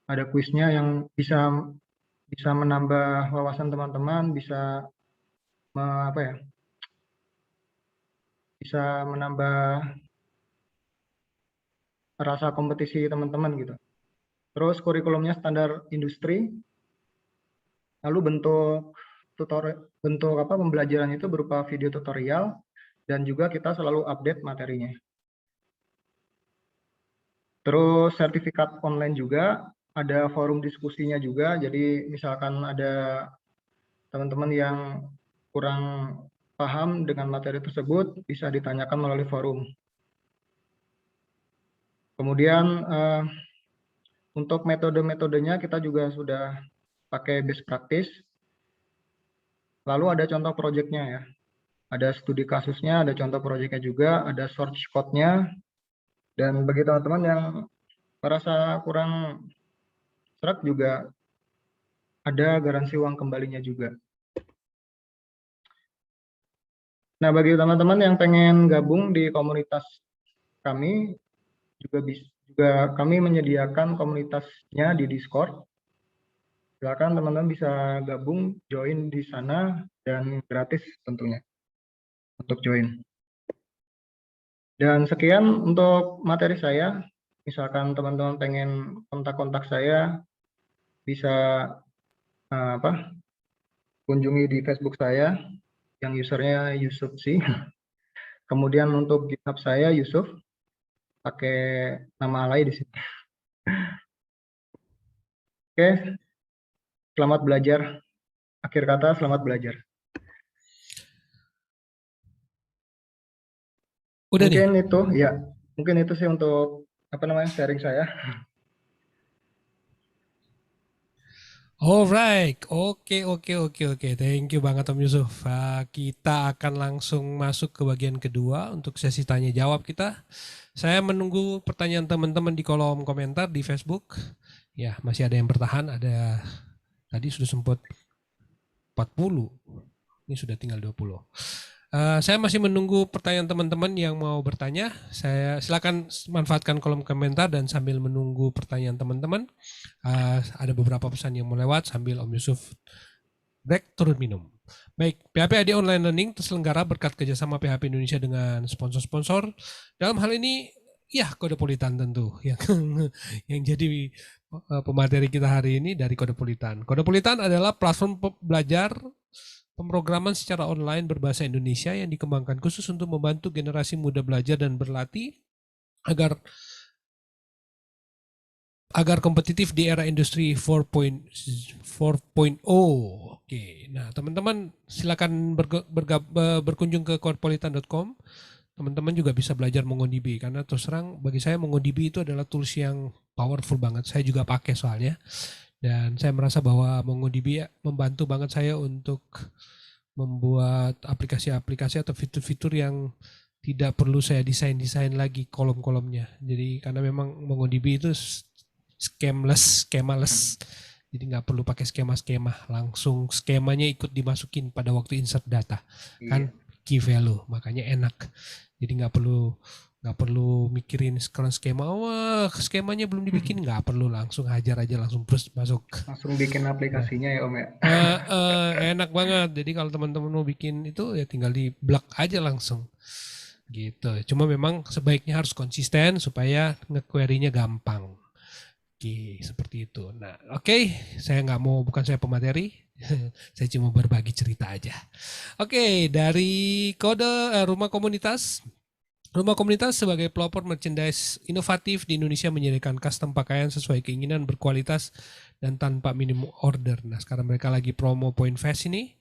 Ada kuisnya yang bisa menambah wawasan teman-teman, bisa bisa menambah rasa kompetisi teman-teman gitu. Terus kurikulumnya standar industri, lalu bentuk pembelajaran itu berupa video tutorial, dan juga kita selalu update materinya. Terus sertifikat online juga, ada forum diskusinya juga, jadi misalkan ada teman-teman yang kurang paham dengan materi tersebut, bisa ditanyakan melalui forum. Kemudian Untuk metode-metodenya kita juga sudah pakai best practice. Lalu ada contoh projectnya ya. Ada studi kasusnya, ada contoh projectnya juga, ada source code-nya. Dan bagi teman-teman yang merasa kurang serak juga ada garansi uang kembalinya juga. Nah, bagi teman-teman yang pengen gabung di komunitas kami, juga kami menyediakan komunitasnya di Discord. Silakan teman-teman bisa gabung, join di sana, dan gratis tentunya untuk join. Dan sekian untuk materi saya. Misalkan teman-teman pengen kontak-kontak saya, bisa kunjungi di Facebook saya, yang usernya Yusuf sih. Kemudian untuk GitHub saya Yusuf, pakai nama alay di sini. Oke, selamat belajar. Akhir kata, selamat belajar. Udah Mungkin nih. itu, ya. Mungkin itu sih untuk sharing saya. Alright, oke. Thank you banget Om Yusuf. Kita akan langsung masuk ke bagian kedua untuk sesi tanya jawab kita. Saya menunggu pertanyaan teman-teman di kolom komentar di Facebook. Ya, masih ada yang bertahan. Ada tadi sudah sempat 40. Ini sudah tinggal 20. Saya masih menunggu pertanyaan teman-teman yang mau bertanya. Saya silakan manfaatkan kolom komentar dan sambil menunggu pertanyaan teman-teman, ada beberapa pesan yang mau lewat sambil Om Yusuf break turun minum. Baik, PHP AD Online Learning terselenggara berkat kerjasama PHP Indonesia dengan sponsor-sponsor. Dalam hal ini, ya Kodepolitan tentu yang jadi pemateri kita hari ini dari Kodepolitan. Kodepolitan adalah platform belajar pemrograman secara online berbahasa Indonesia yang dikembangkan khusus untuk membantu generasi muda belajar dan berlatih agar kompetitif di era industri 4.0. Oke, nah teman-teman silakan berkunjung ke codepolitan.com. Teman-teman juga bisa belajar MongoDB karena terus terang bagi saya MongoDB itu adalah tools yang powerful banget. Saya juga pakai soalnya. Dan saya merasa bahwa MongoDB membantu banget saya untuk membuat aplikasi-aplikasi atau fitur-fitur yang tidak perlu saya desain lagi kolom-kolomnya. Jadi karena memang MongoDB itu scamaless. Jadi nggak perlu pakai skema-skema, langsung skemanya ikut dimasukin pada waktu insert data. Kan key value, makanya enak. Jadi nggak perlu mikirin skema, wah skemanya belum dibikin, nggak perlu, langsung hajar aja, langsung terus masuk. Langsung bikin aplikasinya ya Om ya. Enak banget. Jadi kalau teman-teman mau bikin itu ya tinggal di plug aja langsung. Gitu. Cuma memang sebaiknya harus konsisten supaya nge-query-nya gampang. Oke, seperti itu. Nah, oke, bukan saya pemateri, saya cuma berbagi cerita aja. Oke, dari Rumah Komunitas. Rumah Komunitas sebagai pelopor merchandise inovatif di Indonesia menyediakan custom pakaian sesuai keinginan, berkualitas, dan tanpa minimum order. Nah, sekarang mereka lagi promo Point Fest ini.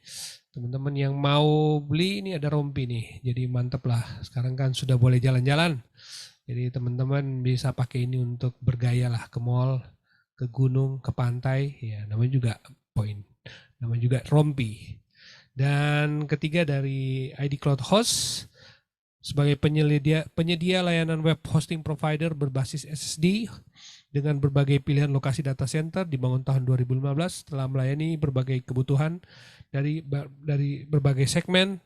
Teman-teman yang mau beli ini ada rompi nih, jadi mantep lah. Sekarang kan sudah boleh jalan-jalan. Jadi teman-teman bisa pakai ini untuk bergaya lah ke mall, ke gunung, ke pantai. Ya, namanya juga Point. Namanya juga rompi. Dan ketiga dari ID Cloud Host sebagai penyedia layanan web hosting provider berbasis SSD dengan berbagai pilihan lokasi data center, dibangun tahun 2015, telah melayani berbagai kebutuhan dari berbagai segmen,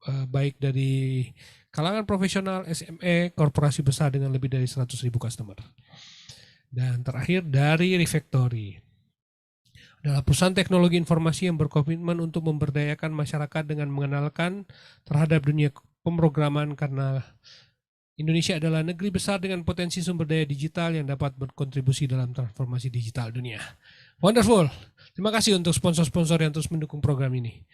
baik dari kalangan profesional, SME, korporasi besar dengan lebih dari 100.000 customer. Dan terakhir dari Refactory, adalah perusahaan teknologi informasi yang berkomitmen untuk memberdayakan masyarakat dengan mengenalkan terhadap dunia pemrograman, karena Indonesia adalah negeri besar dengan potensi sumber daya digital yang dapat berkontribusi dalam transformasi digital dunia. Wonderful. Terima kasih untuk sponsor-sponsor yang terus mendukung program ini.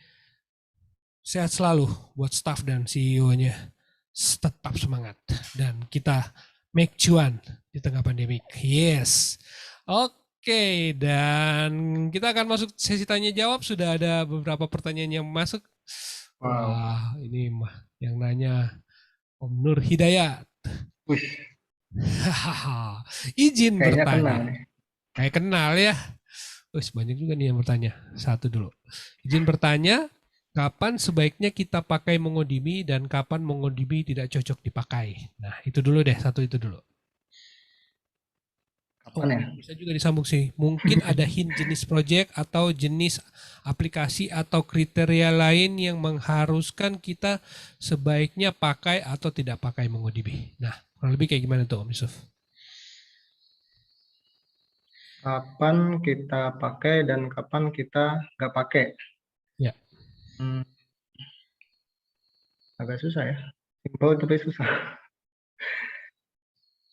Sehat selalu buat staff dan CEO-nya. Tetap semangat. Dan kita make cuan di tengah pandemik. Yes. Oke, dan kita akan masuk sesi tanya jawab. Sudah ada beberapa pertanyaan yang masuk. Wah, ini mah yang nanya Om Nur Hidayat. Izin Kayaknya kenal bertanya. nih. Kayak kenal ya. Wih, banyak juga nih yang bertanya. Satu dulu. Izin bertanya, kapan sebaiknya kita pakai MongoDB dan kapan MongoDB tidak cocok dipakai? Nah, itu dulu deh, satu itu dulu. Kapan Oh, ya? bisa juga disambung sih. Mungkin ada hint jenis project atau jenis aplikasi atau kriteria lain yang mengharuskan kita sebaiknya pakai atau tidak pakai MongoDB. Nah, kurang lebih kayak gimana tuh Om Yusuf? Kapan kita pakai dan kapan kita nggak pakai? Ya. Hmm, agak susah ya. Simpel tapi susah.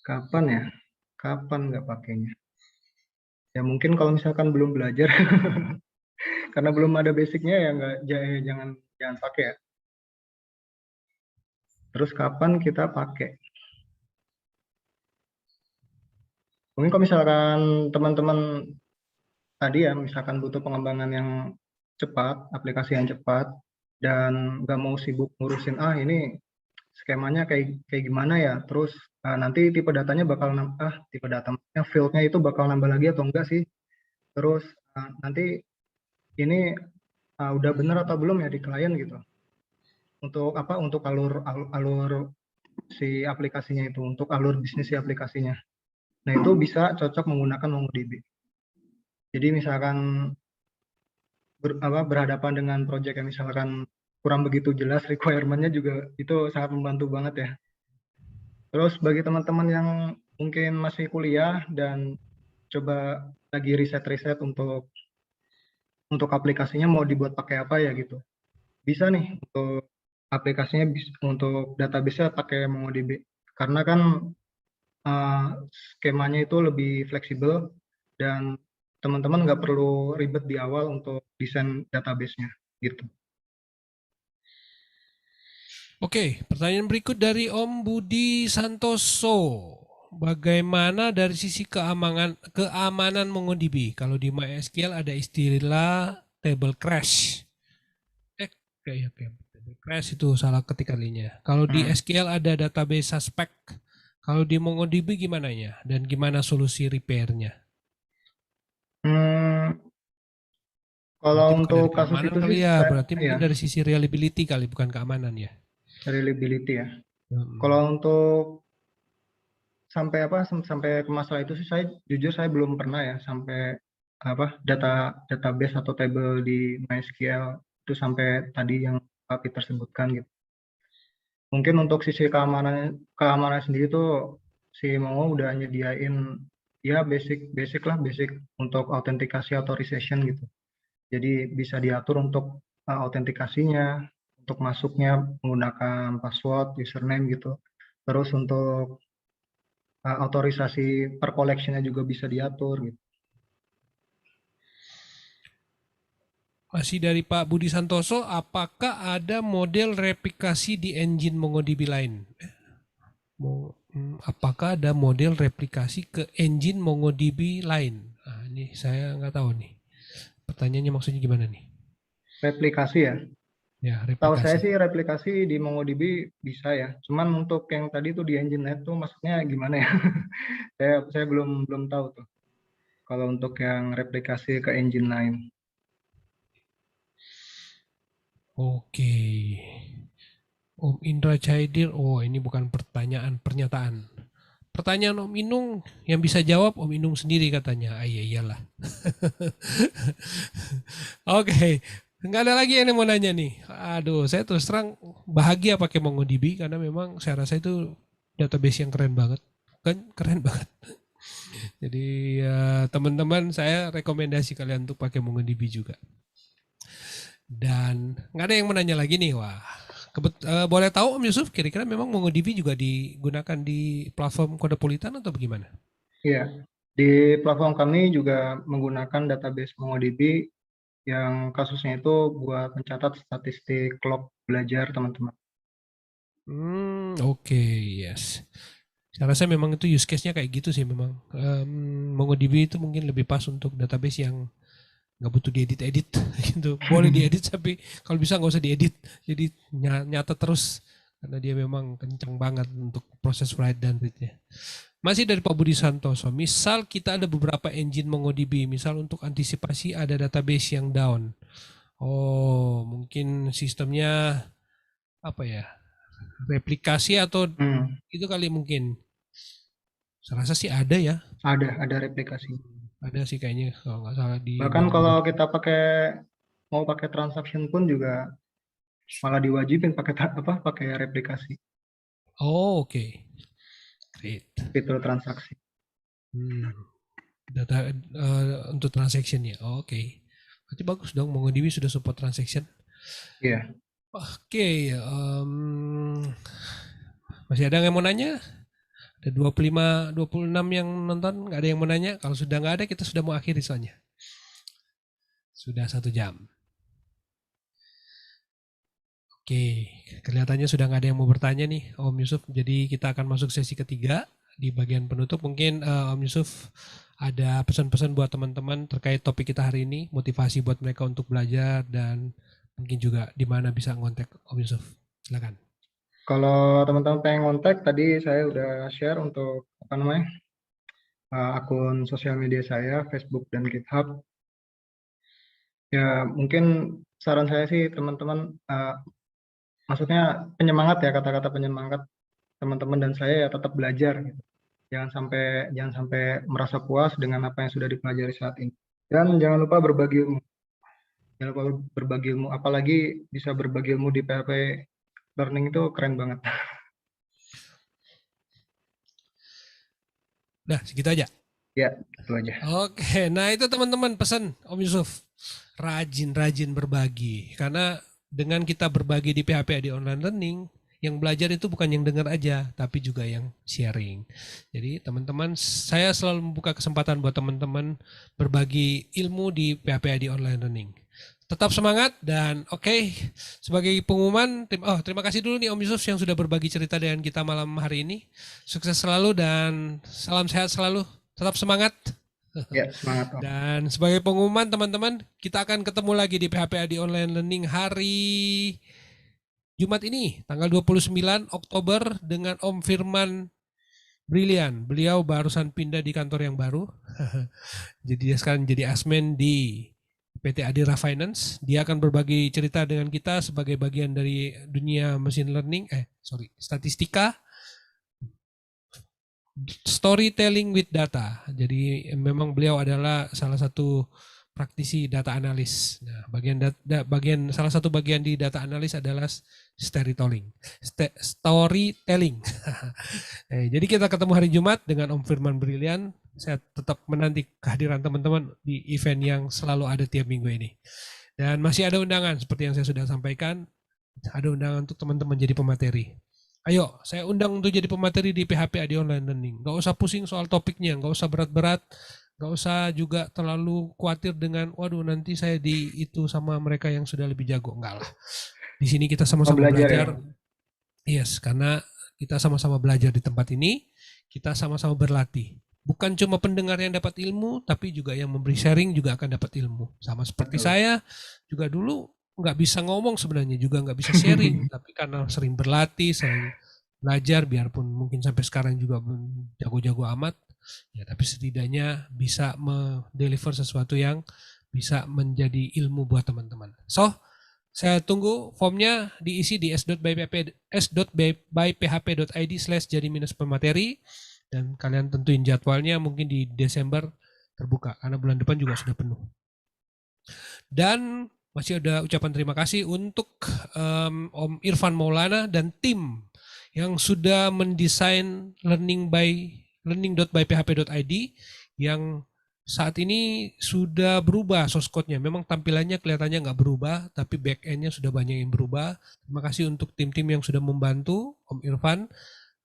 Kapan ya? Kapan nggak pakainya? Ya mungkin kalau misalkan belum belajar, karena belum ada basicnya ya nggak, jangan jangan pakai ya. Terus kapan kita pakai? Mungkin kalau misalkan teman-teman tadi ya, misalkan butuh pengembangan yang cepat, aplikasi yang cepat, dan nggak mau sibuk ngurusin ini skemanya kayak kayak gimana ya, terus nanti tipe datanya bakal tipe datanya fieldnya itu bakal nambah lagi atau enggak sih, terus nanti ini udah bener atau belum ya di klien gitu, untuk apa, untuk alur si aplikasinya itu, untuk alur bisnis si aplikasinya. Nah itu bisa cocok menggunakan MongoDB. Jadi misalkan berhadapan dengan project yang misalkan kurang begitu jelas requirement-nya, juga itu sangat membantu banget ya. Terus bagi teman-teman yang mungkin masih kuliah dan coba lagi riset-riset untuk aplikasinya mau dibuat pakai apa ya gitu. Bisa nih untuk aplikasinya, untuk database-nya pakai MongoDB. Karena kan skemanya itu lebih fleksibel dan teman-teman nggak perlu ribet di awal untuk desain database-nya gitu. Oke, pertanyaan berikut dari Om Budi Santoso. Bagaimana dari sisi keamanan MongoDB? Kalau di MySQL ada istilah table crash. Kayak table crash itu salah ketik kalinya. Kalau di Hmm. SQL ada database suspect. Kalau di MongoDB gimana ya? Dan gimana solusi repairnya? Hmm, kalau Berarti bukan dari untuk kasus keamanan itu sih kali ya. Berarti ya mungkin dari sisi reliability kali, bukan keamanan ya. reliability ya. Hmm. Kalau untuk sampai sampai ke masalah itu sih, saya jujur saya belum pernah ya sampai database atau table di MySQL itu sampai tadi yang Pak Peter sebutkan gitu. Mungkin untuk sisi keamanan keamanan sendiri tuh si Mongo udah nyediain ya basic basic lah, basic untuk autentikasi authorization gitu. Jadi bisa diatur untuk autentikasinya, untuk masuknya menggunakan password, username gitu. Terus untuk otorisasi per collection-nya juga bisa diatur gitu. Masih dari Pak Budi Santoso, apakah ada model replikasi di engine MongoDB lain? Apakah ada model replikasi ke engine MongoDB lain? Nah, ini saya nggak tahu nih. Pertanyaannya maksudnya gimana nih? Replikasi ya. Ya, Tahu saya replikasi. sih replikasi di MongoDB bisa ya. Cuman untuk yang tadi tuh di engine lain tuh maksudnya gimana ya? Saya belum belum tahu tuh. Kalau untuk yang replikasi ke engine lain. Oke. Om Indra Caidir, oh ini bukan pertanyaan, pernyataan. Pertanyaan Om Inung yang bisa jawab Om Inung sendiri katanya. Ah iya iyalah. Oke, nggak ada lagi yang mau nanya nih. Aduh, saya terus terang bahagia pakai MongoDB karena memang saya rasa itu database yang keren banget. Kan keren banget. Jadi ya, teman-teman saya rekomendasi kalian untuk pakai MongoDB juga. Dan nggak ada yang menanya lagi nih, wah. Boleh tahu Om Yusuf, kira-kira memang MongoDB juga digunakan di platform Codepolitan atau bagaimana? Iya. Di platform kami juga menggunakan database MongoDB yang kasusnya itu buat mencatat statistik log belajar teman-teman. Oke, yes. Saya rasa memang itu use case-nya kayak gitu sih memang. MongoDB itu mungkin lebih pas untuk database yang nggak butuh diedit-edit gitu. Boleh diedit tapi kalau bisa nggak usah diedit. Jadi nyata terus karena dia memang kencang banget untuk proses write dan read-nya. Masih dari Pak Budi Santoso, misal kita ada beberapa engine MongoDB, misal untuk antisipasi ada database yang down. Oh, mungkin sistemnya apa ya? Replikasi atau itu kali mungkin. Saya rasa sih ada ya. Ada replikasi. Ada sih kayaknya kalau nggak salah di. Bahkan kalau kita mau pakai transaction pun juga malah diwajibin pakai replikasi Oh, oke. Great. fitur transaksi. Data untuk transaction ya. Oh, oke. Berarti bagus dong, MongoDB sudah support transaction. Iya. Oke, masih ada yang mau nanya? Ada 25, 26 yang nonton, nggak ada yang mau nanya. Kalau sudah nggak ada, kita sudah mau akhiri soalnya. Sudah 1 jam. Oke, kelihatannya sudah nggak ada yang mau bertanya nih, Om Yusuf. Jadi kita akan masuk sesi ketiga di bagian penutup. Mungkin Om Yusuf ada pesan-pesan buat teman-teman terkait topik kita hari ini, motivasi buat mereka untuk belajar dan mungkin juga di mana bisa ngontak Om Yusuf. Silakan. Kalau teman-teman pengen kontak, tadi saya udah share untuk akun sosial media saya, Facebook dan GitHub. Ya mungkin saran saya sih teman-teman, maksudnya penyemangat ya, kata-kata penyemangat teman-teman dan saya ya tetap belajar gitu. Jangan sampai merasa puas dengan apa yang sudah dipelajari saat ini. Dan jangan lupa berbagi ilmu. Jangan lupa berbagi ilmu, apalagi bisa berbagi ilmu di PHP Learning itu keren banget. Nah, segitu aja. Ya, itu aja. Oke, nah itu teman-teman pesan Om Yusuf. Rajin-rajin berbagi. Karena dengan kita berbagi di PHP di online learning, yang belajar itu bukan yang dengar aja, tapi juga yang sharing. Jadi teman-teman, saya selalu membuka kesempatan buat teman-teman berbagi ilmu di PHP di online learning. Tetap semangat dan oke, sebagai pengumuman, terima kasih dulu nih Om Yusuf yang sudah berbagi cerita dengan kita malam hari ini. Sukses selalu dan salam sehat selalu. Tetap semangat. Ya, semangat Om. Dan sebagai pengumuman teman-teman, kita akan ketemu lagi di PHP di Online Learning hari Jumat ini, tanggal 29 Oktober dengan Om Firman Brilian. Beliau barusan pindah di kantor yang baru. Jadi dia sekarang jadi admin di PT Adira Finance. Dia akan berbagi cerita dengan kita sebagai bagian dari dunia machine learning, statistika, storytelling with data. Jadi memang beliau adalah salah satu praktisi data analis. Nah, salah satu bagian di data analis adalah storytelling. Jadi kita ketemu hari Jumat dengan Om Firman Brilian. Saya tetap menanti kehadiran teman-teman di event yang selalu ada tiap minggu ini. Dan masih ada undangan seperti yang saya sudah sampaikan. Ada undangan untuk teman-teman jadi pemateri. Ayo, saya undang untuk jadi pemateri di PHP di Online Learning. Gak usah pusing soal topiknya, gak usah berat-berat, gak usah juga terlalu khawatir dengan, waduh nanti saya di itu sama mereka yang sudah lebih jago. Enggak lah. Di sini kita sama-sama belajar. Ya? Yes, karena kita sama-sama belajar di tempat ini, kita sama-sama berlatih. Bukan cuma pendengar yang dapat ilmu, tapi juga yang memberi sharing juga akan dapat ilmu. Sama seperti saya, juga dulu nggak bisa ngomong sebenarnya, juga nggak bisa sharing. Tapi karena sering berlatih, sering belajar, biarpun mungkin sampai sekarang juga jago-jago amat, ya tapi setidaknya bisa mendeliver sesuatu yang bisa menjadi ilmu buat teman-teman. So, saya tunggu formnya diisi di s.byphp.id/jadi-pemateri. Dan kalian tentuin jadwalnya mungkin di Desember terbuka karena bulan depan juga sudah penuh. Dan masih ada ucapan terima kasih untuk Om Irfan Maulana dan tim yang sudah mendesain learning.byphp.id yang saat ini sudah berubah source code-nya. Memang tampilannya kelihatannya nggak berubah, tapi back-end-nya sudah banyak yang berubah. Terima kasih untuk tim-tim yang sudah membantu Om Irfan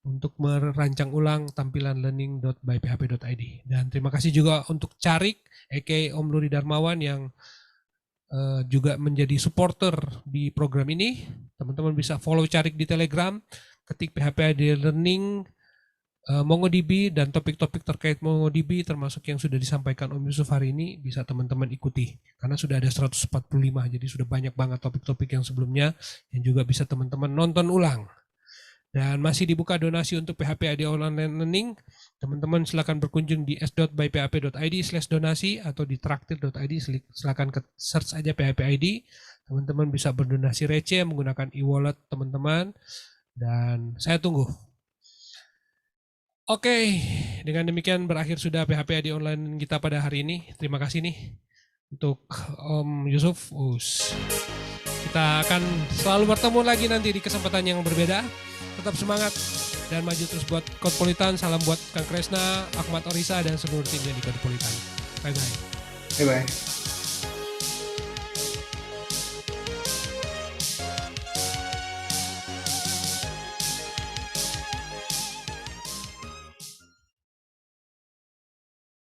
untuk merancang ulang tampilan learning.byphp.id. Dan terima kasih juga untuk Carik, aka Om Luri Darmawan yang juga menjadi supporter di program ini. Teman-teman bisa follow Carik di Telegram, ketik PHP Learning, MongoDB, dan topik-topik terkait MongoDB termasuk yang sudah disampaikan Om Yusuf hari ini bisa teman-teman ikuti. Karena sudah ada 145, jadi sudah banyak banget topik-topik yang sebelumnya yang juga bisa teman-teman nonton ulang. Dan masih dibuka donasi untuk PHP ID Online Learning. Teman-teman silakan berkunjung di s.byphp.id/donasi atau di traktir.id, silakan search aja PHP ID. Teman-teman bisa berdonasi receh menggunakan e-wallet teman-teman. Dan saya tunggu. Oke, dengan demikian berakhir sudah PHP ID Online kita pada hari ini. Terima kasih nih untuk Om Yusuf. Kita akan selalu bertemu lagi nanti di kesempatan yang berbeda. Tetap semangat dan maju terus buat Codpolitan. Salam buat Kang Kresna, Ahmad Orisa, dan seluruh timnya di Codpolitan. Bye-bye. Bye-bye.